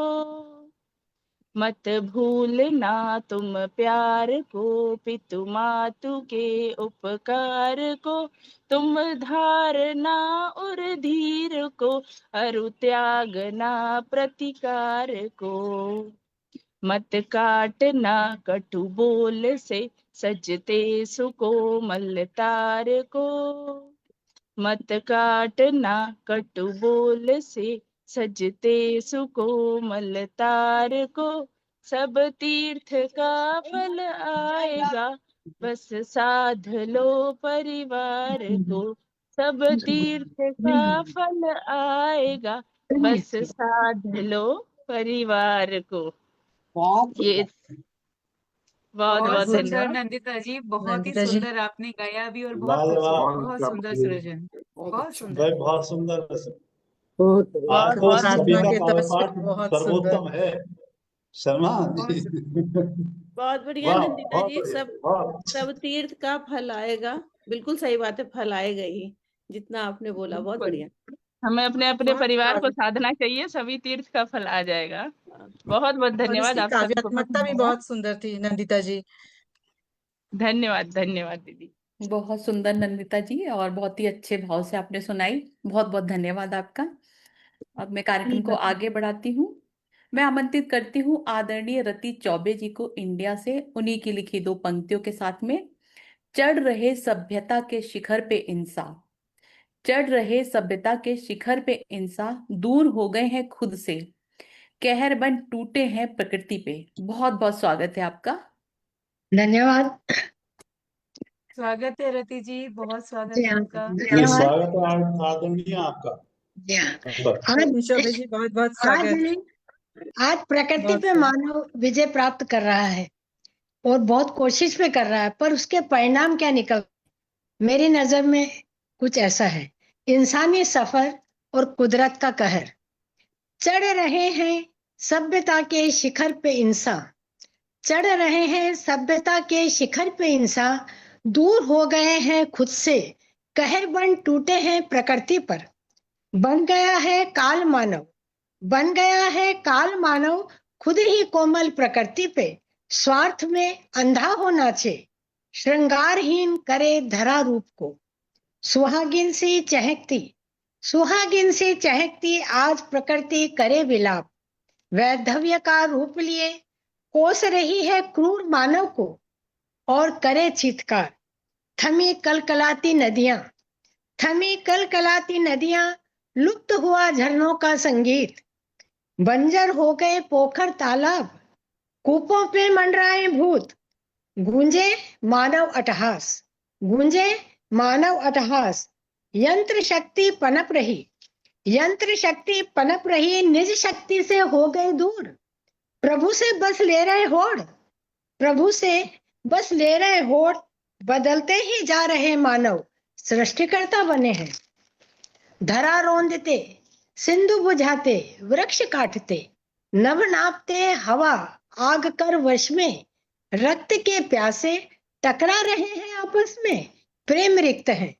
N: मत भूलना तुम प्यार को पितु मातु के उपकार को। तुम धारना और धीर को अरु त्यागना प्रतिकार को। मत काटना कटु बोल से सजते सुकोमल तार को। मत काटना कटु बोल से सजते सुकोमल तार को। सब तीर्थ का फल आएगा बस साध लो परिवार को। सब तीर्थ का फल आएगा बस साध लो परिवार को। ये बहुत
E: बहुत
N: बहुत
E: सुंदर
N: धन्यवाद।
E: नंदिता जी, बहुत ही
G: नंदिता जी
E: सुंदर आपने गाया भी और बहुत
J: लाजवाब।
E: खूबसूरत, बहुत सुंदर सृजन, बहुत सुंदर।
J: भाई बहुत सुंदर।
L: बहुत बढ़िया।
J: आज
N: बहुत
J: तो
N: बहुत
J: सभी
G: आत्मा
J: का
G: की
J: काव्य
G: तरफ से
J: पाठ
G: बहुत सुंदर।
J: सर्वोत्तम है। शर्मा
E: बहुत
J: जी
E: सुंदर।
H: बहुत बढ़िया
J: वाह,
H: नंदिता
J: बहुत
H: जी।
J: बढ़िया,
H: सब
J: बहुत
H: सब तीर्थ का फल आएगा। बिल्कुल सही बात है, फल आएगा ही। जितना आपने बोला बहुत
N: बिल्कुल।
H: बढ़िया।
N: हमें अपने अपने
G: बहुत
N: परिवार को
G: काव्य
N: साधना चाहिए, सभी तीर्थ का फल आ जाएगा। बहुत बहुत
G: और
N: धन्यवाद,
G: इसकी
N: आप सभी को
G: काव्यात्मकता
N: पसंद
G: भी
N: आया।
G: बहुत सुंदर थी नंदिता जी।
N: धन्यवाद धन्यवाद दीदी।
C: बहुत सुंदर नंदिता जी, और बहुत ही अच्छे भाव से आपने सुनाई। बहुत बहुत धन्यवाद आपका। अब मैं कार्यक्रम को आगे बढ़ाती हूँ। मैं आमंत्रित करती हूँ आदरणीय रति चौबे जी को इंडिया से, उन्हीं की लिखी दो पंक्तियों के साथ में। चढ़ रहे सभ्यता के शिखर पे इंसान, चढ़ रहे सभ्यता के शिखर पे इंसान, दूर हो गए हैं खुद से, कहर बन टूटे हैं प्रकृति पे। बहुत बहुत स्वागत है आपका।
K: धन्यवाद।
E: स्वागत है रति जी, बहुत स्वागत
K: जी
E: है
K: हाँ,
E: आपका।
J: ये
K: धन्यवाद।
J: स्वागत है आदरणीय आपका।
K: जी हाँ।
J: सर
G: रति चौबे जी बहुत बहुत स्वागत।
K: आज प्रकृति
G: बहुत
K: पे
G: सही।
K: मानव विजय प्राप्त कर रहा है और बहुत कोशिश में कर रहा है, पर उसके परिणाम क्या निकल, मेरी नजर में कुछ ऐसा है। इंसानी सफर और कुदरत का कहर। चढ़ रहे हैं सभ्यता के शिखर पे इंसान, चढ़ रहे हैं सभ्यता के शिखर पे इंसान, दूर हो गए हैं खुद से, कहर बन टूटे हैं प्रकृति पर। बन गया है काल मानव, बन गया है काल मानव, खुद ही कोमल प्रकृति पे, स्वार्थ में अंधा हो नाचे, श्रृंगारहीन करे धरा रूप को। सुहागिन सी चहकती, सुहागिन सी चहकती आज प्रकृति करे विलाप, वैधव्य का रूप लिए कोस रही है क्रूर मानव को और करे चीत्कार।
O: थमी कलकलाती नदियां, थमी कलकलाती नदियां, लुप्त हुआ झरनों का संगीत, बंजर हो गए पोखर तालाब, कूपों पे मंडराए भूत, गूंजे मानव अट्टहास, गूंजे मानव अट्टहास, यंत्र शक्ति पनप रही, यंत्र शक्ति पनप रही, निज शक्ति से हो गए दूर, प्रभु से बस ले रहे होड़, प्रभु से बस ले रहे होड़, बदलते ही जा रहे मानव सृष्टिकर्ता बने हैं। धरा रोंदते, सिंधु बुझाते, वृक्ष काटते, नभ नापते, हवा आग कर वश में, रक्त के प्यासे टकरा रहे हैं आपस में, प्रेम रिक्त है,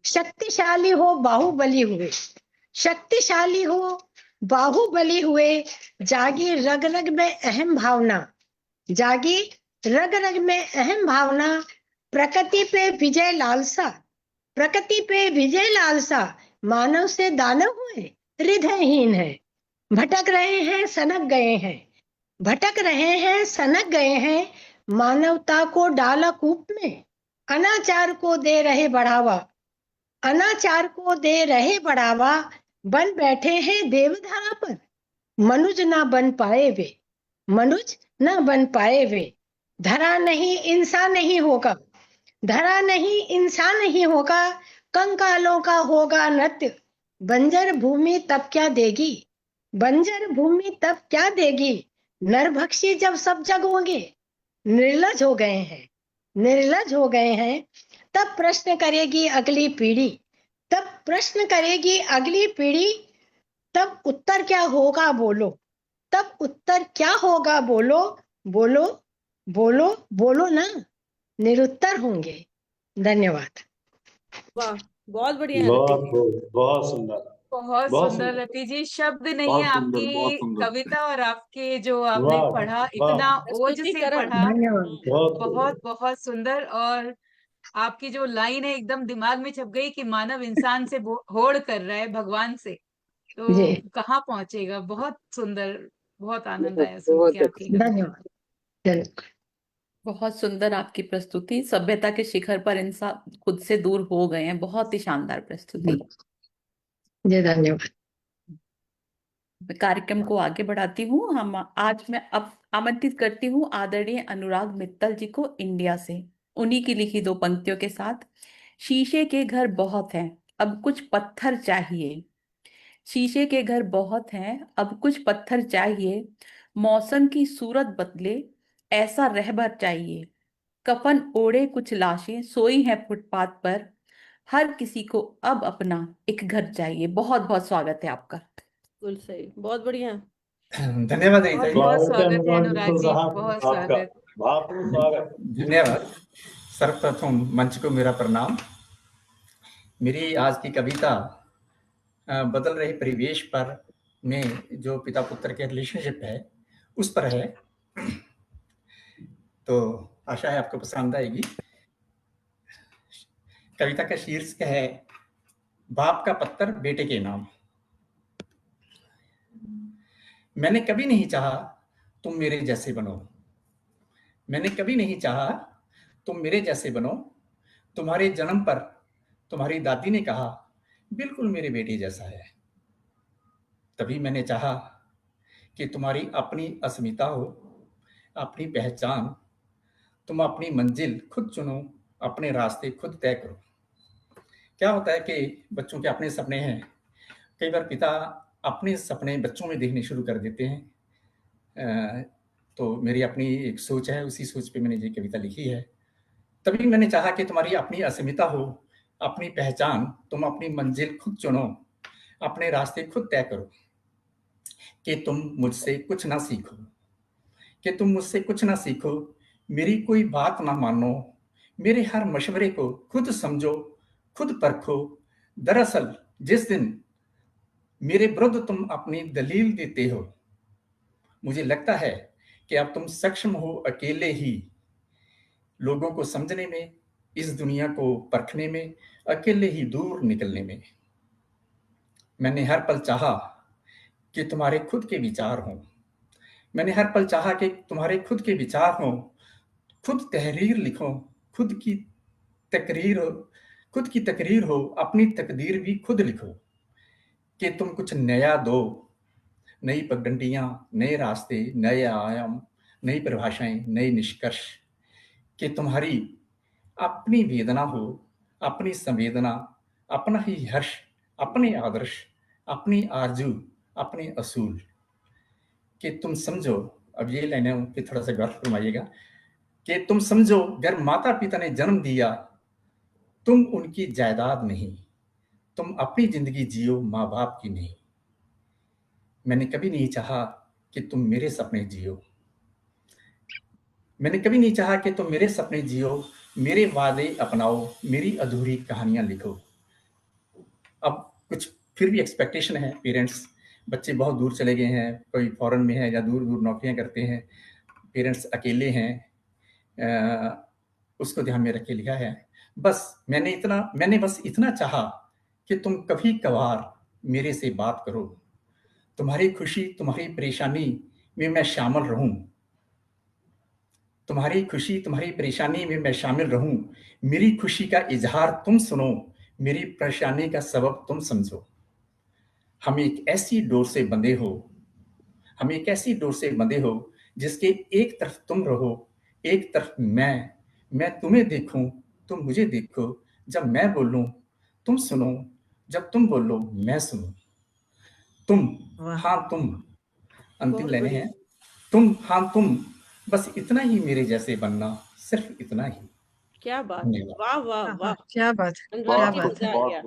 O: शक्तिशाली हो बाहुबली हुए, शक्तिशाली हो बाहुबली हुए, जागी रग रग में अहम भावना, जागी रग रग में अहम भावना, प्रकृति पे विजय लालसा, प्रकृति पे विजय लालसा, मानव से दानव हुए हृदयहीन है, भटक रहे हैं सनक गए हैं, भटक रहे हैं सनक गए हैं, मानवता को डाला कूप में, अनाचार को दे रहे बढ़ावा, अनाचार को दे रहे बढ़ावा, बन बैठे हैं देवधारा पर, मनुज ना बन पाए वे, मनुज ना बन पाए वे, धरा नहीं इंसान नहीं होगा, धरा नहीं इंसान नहीं होगा, कंकालों का होगा नृत्य, बंजर भूमि तब क्या देगी, बंजर भूमि तब क्या देगी, नरभक्षी जब सब जग होंगे, निर्लज हो गए हैं, निर्लज हो गए हैं, तब प्रश्न करेगी अगली पीढ़ी, तब प्रश्न करेगी अगली पीढ़ी, तब उत्तर क्या होगा बोलो, तब उत्तर क्या होगा बोलो, बोलो बोलो बोलो ना, निरुत्तर होंगे। धन्यवाद।
H: वाह, बहुत बढ़िया है
J: बहुत
H: रति।
J: बहुत बहुत सुंदर,
E: बहुत
J: बहुत
E: सुंदर
J: सुंदर,
E: रति जी, शब्द नहीं
D: बहुत
E: है
D: सुंदर, बहुत
E: आपकी
D: सुंदर।
E: कविता और आपके जो आपने
J: वाह
E: पढ़ा,
J: वाह,
E: इतना ओज से
H: प्रस्तुतिकरण।
E: पढ़ा,
O: धन्यवाद।
J: बहुत
E: बहुत बहुत सुंदर। और आपकी जो लाइन है एकदम दिमाग में छप गई कि मानव इंसान से होड़ कर रहा है भगवान से, तो
O: जी
E: कहाँ पहुंचेगा। बहुत सुंदर, बहुत आनंद
L: बहुत
E: आया सुन
L: बहुत
E: के आपकी कविता।
O: धन्यवाद। धन्यवाद।
C: बहुत सुंदर आपकी प्रस्तुति। सभ्यता के शिखर पर इंसान खुद से दूर हो गए हैं। बहुत ही शानदार प्रस्तुति।
O: जी धन्यवाद।
C: कार्यक्रम को आगे बढ़ाती हूँ। आज मैं अब आमंत्रित करती हूँ आदरणीय अनुराग मित्तल जी को इंडिया से, उन्हीं की लिखी दो पंक्तियों के साथ। शीशे के घर बहुत हैं, अब कुछ पत्थर चाहिए। शीशे के घर बहुत हैं, अब कुछ पत्थर चाहिए। मौसम की सूरत बदले, ऐसा रहबर चाहिए। कफन ओढ़े कुछ लाशें सोई हैं फुटपाथ पर। हर किसी को अब अपना एक घर चाहिए। बहुत बहुत स्वागत है आपका।
H: बिल्कुल सही, बहुत बढ़िया।
I: धन्यवाद रीता
E: बहुत
I: जी।
E: बहुत
J: स्वागत है
E: स्वागत है
J: अनुराग
E: अनुराग
J: मित्तल
E: जी,
J: साहब,
E: बहुत
J: आपका
E: स्वागत।
J: भावपूर्ण स्वागत।
I: धन्यवाद। सर्वप्रथम मंच को मेरा प्रणाम। मेरी आज की कविता बदल रहे परिवेश पर में जो पिता पुत्र के रिलेशनशिप है उस पर है, तो आशा है आपको पसंद आएगी। कविता का शीर्षक है बाप का पत्थर बेटे के नाम। मैंने कभी नहीं चाहा तुम मेरे जैसे बनो, मैंने कभी नहीं चाहा तुम मेरे जैसे बनो। तुम्हारे जन्म पर तुम्हारी दादी ने कहा बिल्कुल मेरे बेटे जैसा है। तभी मैंने चाहा कि तुम्हारी अपनी अस्मिता हो, अपनी पहचान। तुम अपनी मंजिल खुद चुनो, अपने रास्ते खुद तय करो। क्या होता है कि बच्चों के अपने सपने हैं, कई बार पिता अपने सपने बच्चों में देखने शुरू कर देते हैं। तो मेरी अपनी एक सोच है, उसी सोच पे मैंने ये कविता लिखी है। तभी मैंने चाहा कि तुम्हारी अपनी अस्मिता हो, अपनी पहचान। तुम अपनी मंजिल खुद चुनो, अपने रास्ते खुद तय करो। कि तुम मुझसे कुछ ना सीखो, कि तुम मुझसे कुछ ना सीखो, मेरी कोई बात ना मानो, मेरे हर मशवरे को खुद समझो, खुद परखो। दरअसल जिस दिन मेरे विरुद्ध तुम अपनी दलील देते हो, मुझे लगता है कि अब तुम सक्षम हो अकेले ही लोगों को समझने में, इस दुनिया को परखने में, अकेले ही दूर निकलने में। मैंने हर पल चाहा कि तुम्हारे खुद के विचार हों, मैंने हर पल चाहा कि तुम्हारे खुद के विचार हों। खुद तहरीर लिखो, खुद की तकरीर हो, खुद की तकरीर हो, अपनी तकदीर भी खुद लिखो कि तुम कुछ नया दो, नई पगडंडियां, नए रास्ते, नए आयाम, नई परिभाषाएं, नए निष्कर्ष, कि तुम्हारी अपनी वेदना हो, अपनी संवेदना, अपना ही हर्ष, अपने आदर्श, अपनी आरजू, अपने असूल, कि तुम समझो, अब ये लाइनें पे थोड़ा सा गौर फरमाइएगा, कि तुम समझो अगर माता पिता ने जन्म दिया, तुम उनकी जायदाद नहीं, तुम अपनी जिंदगी जियो, माँ बाप की नहीं। मैंने कभी नहीं चाहा कि तुम मेरे सपने जियो, मैंने कभी नहीं चाहा कि तुम मेरे सपने जियो, मेरे वादे अपनाओ, मेरी अधूरी कहानियां लिखो। अब कुछ फिर भी एक्सपेक्टेशन है पेरेंट्स, बच्चे बहुत दूर चले गए हैं, कोई फॉरेन में है या दूर दूर नौकरियां करते हैं, पेरेंट्स अकेले हैं, उसको ध्यान में रख के लिखा है। बस मैंने बस इतना चाहा कि तुम कभी कभार मेरे से बात करो, तुम्हारी खुशी तुम्हारी परेशानी में मैं शामिल रहूं, तुम्हारी खुशी तुम्हारी परेशानी में मैं शामिल रहूं, मेरी खुशी का इजहार तुम सुनो, मेरी परेशानी का सबब तुम समझो। हम एक ऐसी डोर से बंधे हो, हम एक ऐसी डोर से बंधे हो जिसके एक तरफ तुम रहो, एक तरफ मैं तुम्हें देखूं, तुम मुझे देखो, जब मैं बोलूं तुम सुनो, जब तुम बोलो मैं सुनूं। तुम, हाँ तुम, अंतिम
G: बहुत
I: लाइनें
G: बढ़िया।
I: हैं, तुम, हाँ तुम, बस इतना ही मेरे जैसे बनना, सिर्फ इतना ही।
H: क्या बात,
I: धन्यवाद।
H: वाह वाह वाह,
G: क्या बात है, क्या
H: अनुराग जी
G: बात
H: मजा
G: है।
H: आ गया।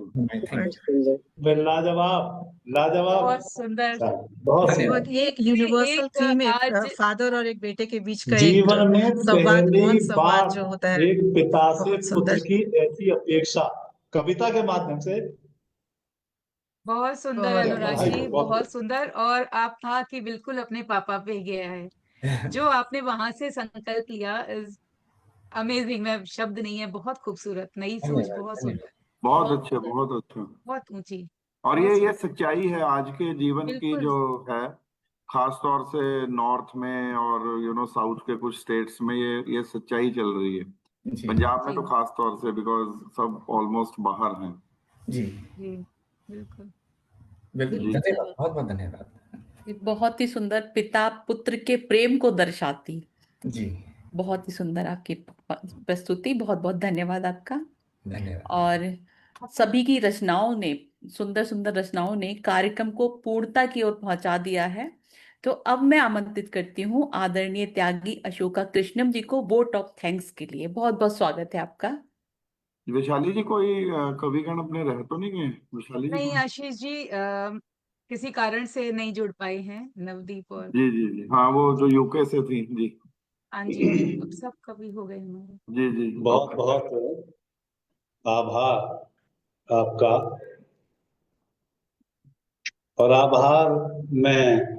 I: Thank you.
J: लाजवाब, लाजवाब।
E: बहुत सुंदर।
J: बहुत
I: धन्यवाद।
G: ये एक यूनिवर्सल
E: एक
G: थीम है,
E: आज
G: फादर और एक बेटे के बीच का एक
J: जीवन में
G: संवाद,
J: पहली
G: मौन संवाद
J: बार
G: जो होता है,
J: एक पिता से
G: बहुत
J: पुत्र
G: सुंदर।
J: की ऐसी अपेक्षा कविता के माध्यम से।
E: बहुत सुंदर
G: बहुत
E: अनुराग
G: बहुत
E: जी, बहुत सुंदर। और आप था कि बिल्कुल अपने पापा पे गया है, जो आपने वहां से संकल्प लिया, अमेजिंग। मैं शब्द नहीं है, बहुत खूबसूरत, नई सोच,
I: धन्यवाद।
E: बहुत
I: धन्यवाद।
E: सुंदर,
D: बहुत
H: बहुत
D: अच्छा,
H: सुंदर।
D: बहुत अच्छा।
E: बहुत ऊंची,
D: और
E: बहुत
D: ये
E: सुंदर।
D: सच्चाई है आज के जीवन की
E: बिल्कुल
D: जो है, खास तौर से नॉर्थ में और साउथ के कुछ स्टेट्स में ये सच्चाई चल रही है।
I: जी
D: पंजाब में
E: जी
D: तो खास तौर से, बिकॉज सब ऑलमोस्ट बाहर हैं।
I: जी
E: जी, बिल्कुल
I: बिल्कुल,
D: जी
I: धन्यवाद, बहुत बहुत धन्यवाद।
C: ये बहुत ही सुंदर पिता पुत्र के प्रेम को दर्शाती,
I: जी
C: बहुत ही सुंदर आपकी प्रस्तुति, बहुत बहुत धन्यवाद आपका।
I: धन्यवाद।
C: और सभी की रचनाओं ने, सुंदर सुंदर रचनाओं ने कार्यक्रम को पूर्णता की ओर पहुंचा दिया है। तो अब मैं आमंत्रित करती हूँ आदरणीय त्यागी अशोका कृष्णम जी को वोट ऑफ थैंक्स के लिए। बहुत बहुत स्वागत है आपका।
D: वैशाली जी, कोई कविगण अपने रह तो नहीं गए? वैशाली जी
E: नहीं,
D: को?
E: आशीष जी किसी कारण से नहीं जुड़ पाए हैं, नवदीप और
D: जी जी जी, हाँ वो जो यूके से थी जी।
E: हाँ जी, अब सब कवि हो गए हमारे।
D: जी जी,
J: बहुत बहुत आभार आपका। और आभार मैं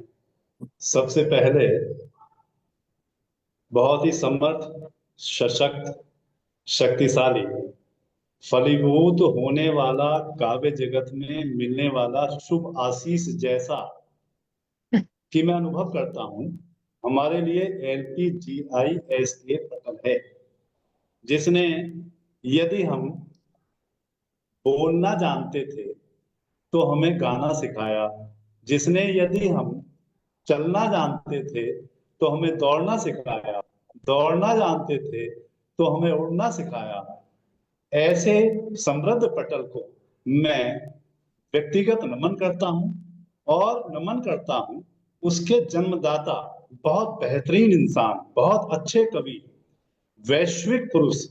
J: सबसे पहले बहुत ही समर्थ, सशक्त, शक्तिशाली, फलीभूत होने वाला, काव्य जगत में मिलने वाला शुभ आशीष जैसा कि मैं अनुभव करता हूं, हमारे लिए LPGISA पटल है, जिसने यदि हम बोलना जानते थे तो हमें गाना सिखाया, जिसने यदि हम चलना जानते थे तो हमें दौड़ना सिखाया, दौड़ना जानते थे तो हमें उड़ना सिखाया। ऐसे समृद्ध पटल को मैं व्यक्तिगत नमन करता हूं, और नमन करता हूं उसके जन्मदाता, बहुत बेहतरीन इंसान, बहुत अच्छे कवि, वैश्विक पुरुष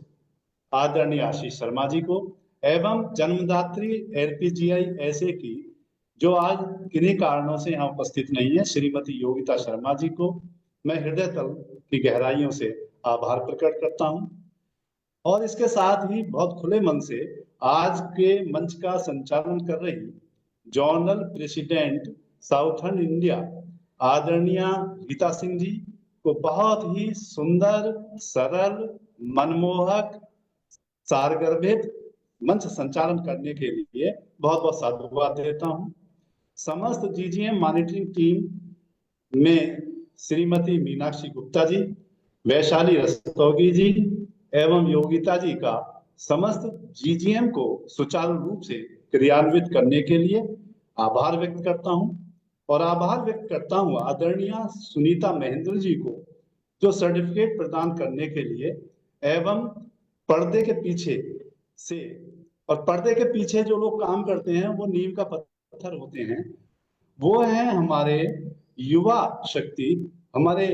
J: आदरणीय आशीष शर्मा जी को, एवं जन्मदात्री LPGISA की, जो आज किन्हीं कारणों से यहाँ उपस्थित नहीं है, श्रीमती योगिता शर्मा जी को मैं हृदय तल की गहराइयों से आभार प्रकट करता हूं। और इसके साथ ही बहुत खुले मन से आज के मंच का संचालन कर रही जर्नल प्रेसिडेंट साउथर्न इंडिया आदरणीय रीता सिंह जी को बहुत ही सुंदर, सरल, मनमोहक, सारगर्भित मंच संचालन करने के लिए बहुत बहुत साधुवाद देता हूं। समस्त GGM मॉनिटरिंग टीम में श्रीमती मीनाक्षी गुप्ता जी, वैशाली रस्तोगी जी एवं योगिता जी का समस्त जीजीएम को सुचारू रूप से क्रियान्वित करने के लिए आभार व्यक्त करता हूं और आभार व्यक्त करता हूं आदरणीय सुनीता महेंद्र जी को, जो सर्टिफिकेट प्रदान करने के लिए एवं पर्दे के पीछे से, और पर्दे के पीछे जो लोग काम करते हैं वो नींव का पत्थर होते हैं, वो हैं हमारे युवा शक्ति, हमारे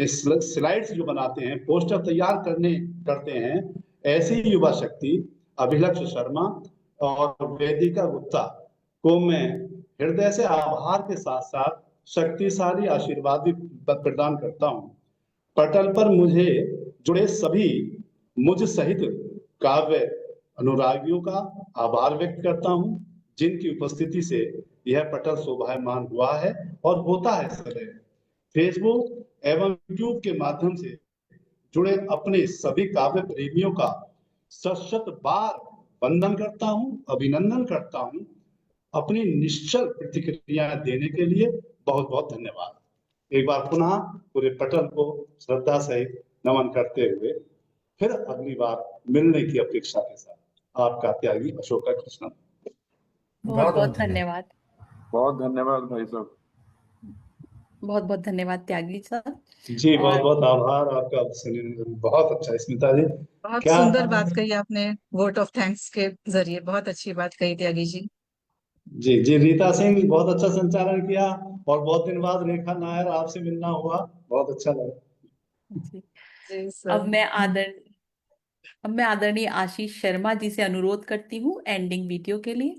J: स्लाइड्स जो बनाते हैं, पोस्टर तैयार करते हैं, ऐसी युवा शक्ति अभिलक्ष शर्मा और वेदिका गुप्ता को मैं हृदय से आभार के साथ साथ शक्तिशाली आशीर्वाद भी प्रदान करता हूं। पटल पर मुझे जुड़े सभी मुझ सहित काव्य अनुरागियों का आभार व्यक्त करता हूं, जिनकी उपस्थिति से यह पटल शोभायमान हुआ है और होता है सदैव। फेसबुक एवं यूट्यूब के माध्यम से जुड़े अपने सभी काव्य प्रेमियों का शत बार वंदन करता हूं, अभिनंदन करता हूं। अपनी निश्चल प्रतिक्रिया देने के लिए बहुत बहुत धन्यवाद। एक बार पुनः पूरे पटल को श्रद्धा सहित नमन करते हुए फिर अगली बार मिलने की अपेक्षा के साथ आपका त्यागी अशोका कृष्णन।
C: बहुत बहुत धन्यवाद।
D: बहुत धन्यवाद भाई साहब।
C: बहुत बहुत धन्यवाद त्यागी सर।
J: जी बहुत बहुत आभार आपका। बहुत अच्छा स्मिता जी,
G: बहुत
J: क्या
G: सुंदर बात कही आपने, वोट ऑफ थैंक्स के जरिए बहुत अच्छी बात कही त्यागी जी।
J: जी जी रीता सिंह बहुत अच्छा संचालन किया और बहुत दिन बाद रेखा नायर आपसे मिलना हुआ, बहुत अच्छा लगा।
C: जी अब मैं आदरणीय आशीष शर्मा जी से अनुरोध करती हूँ एंडिंग वीडियो के लिए।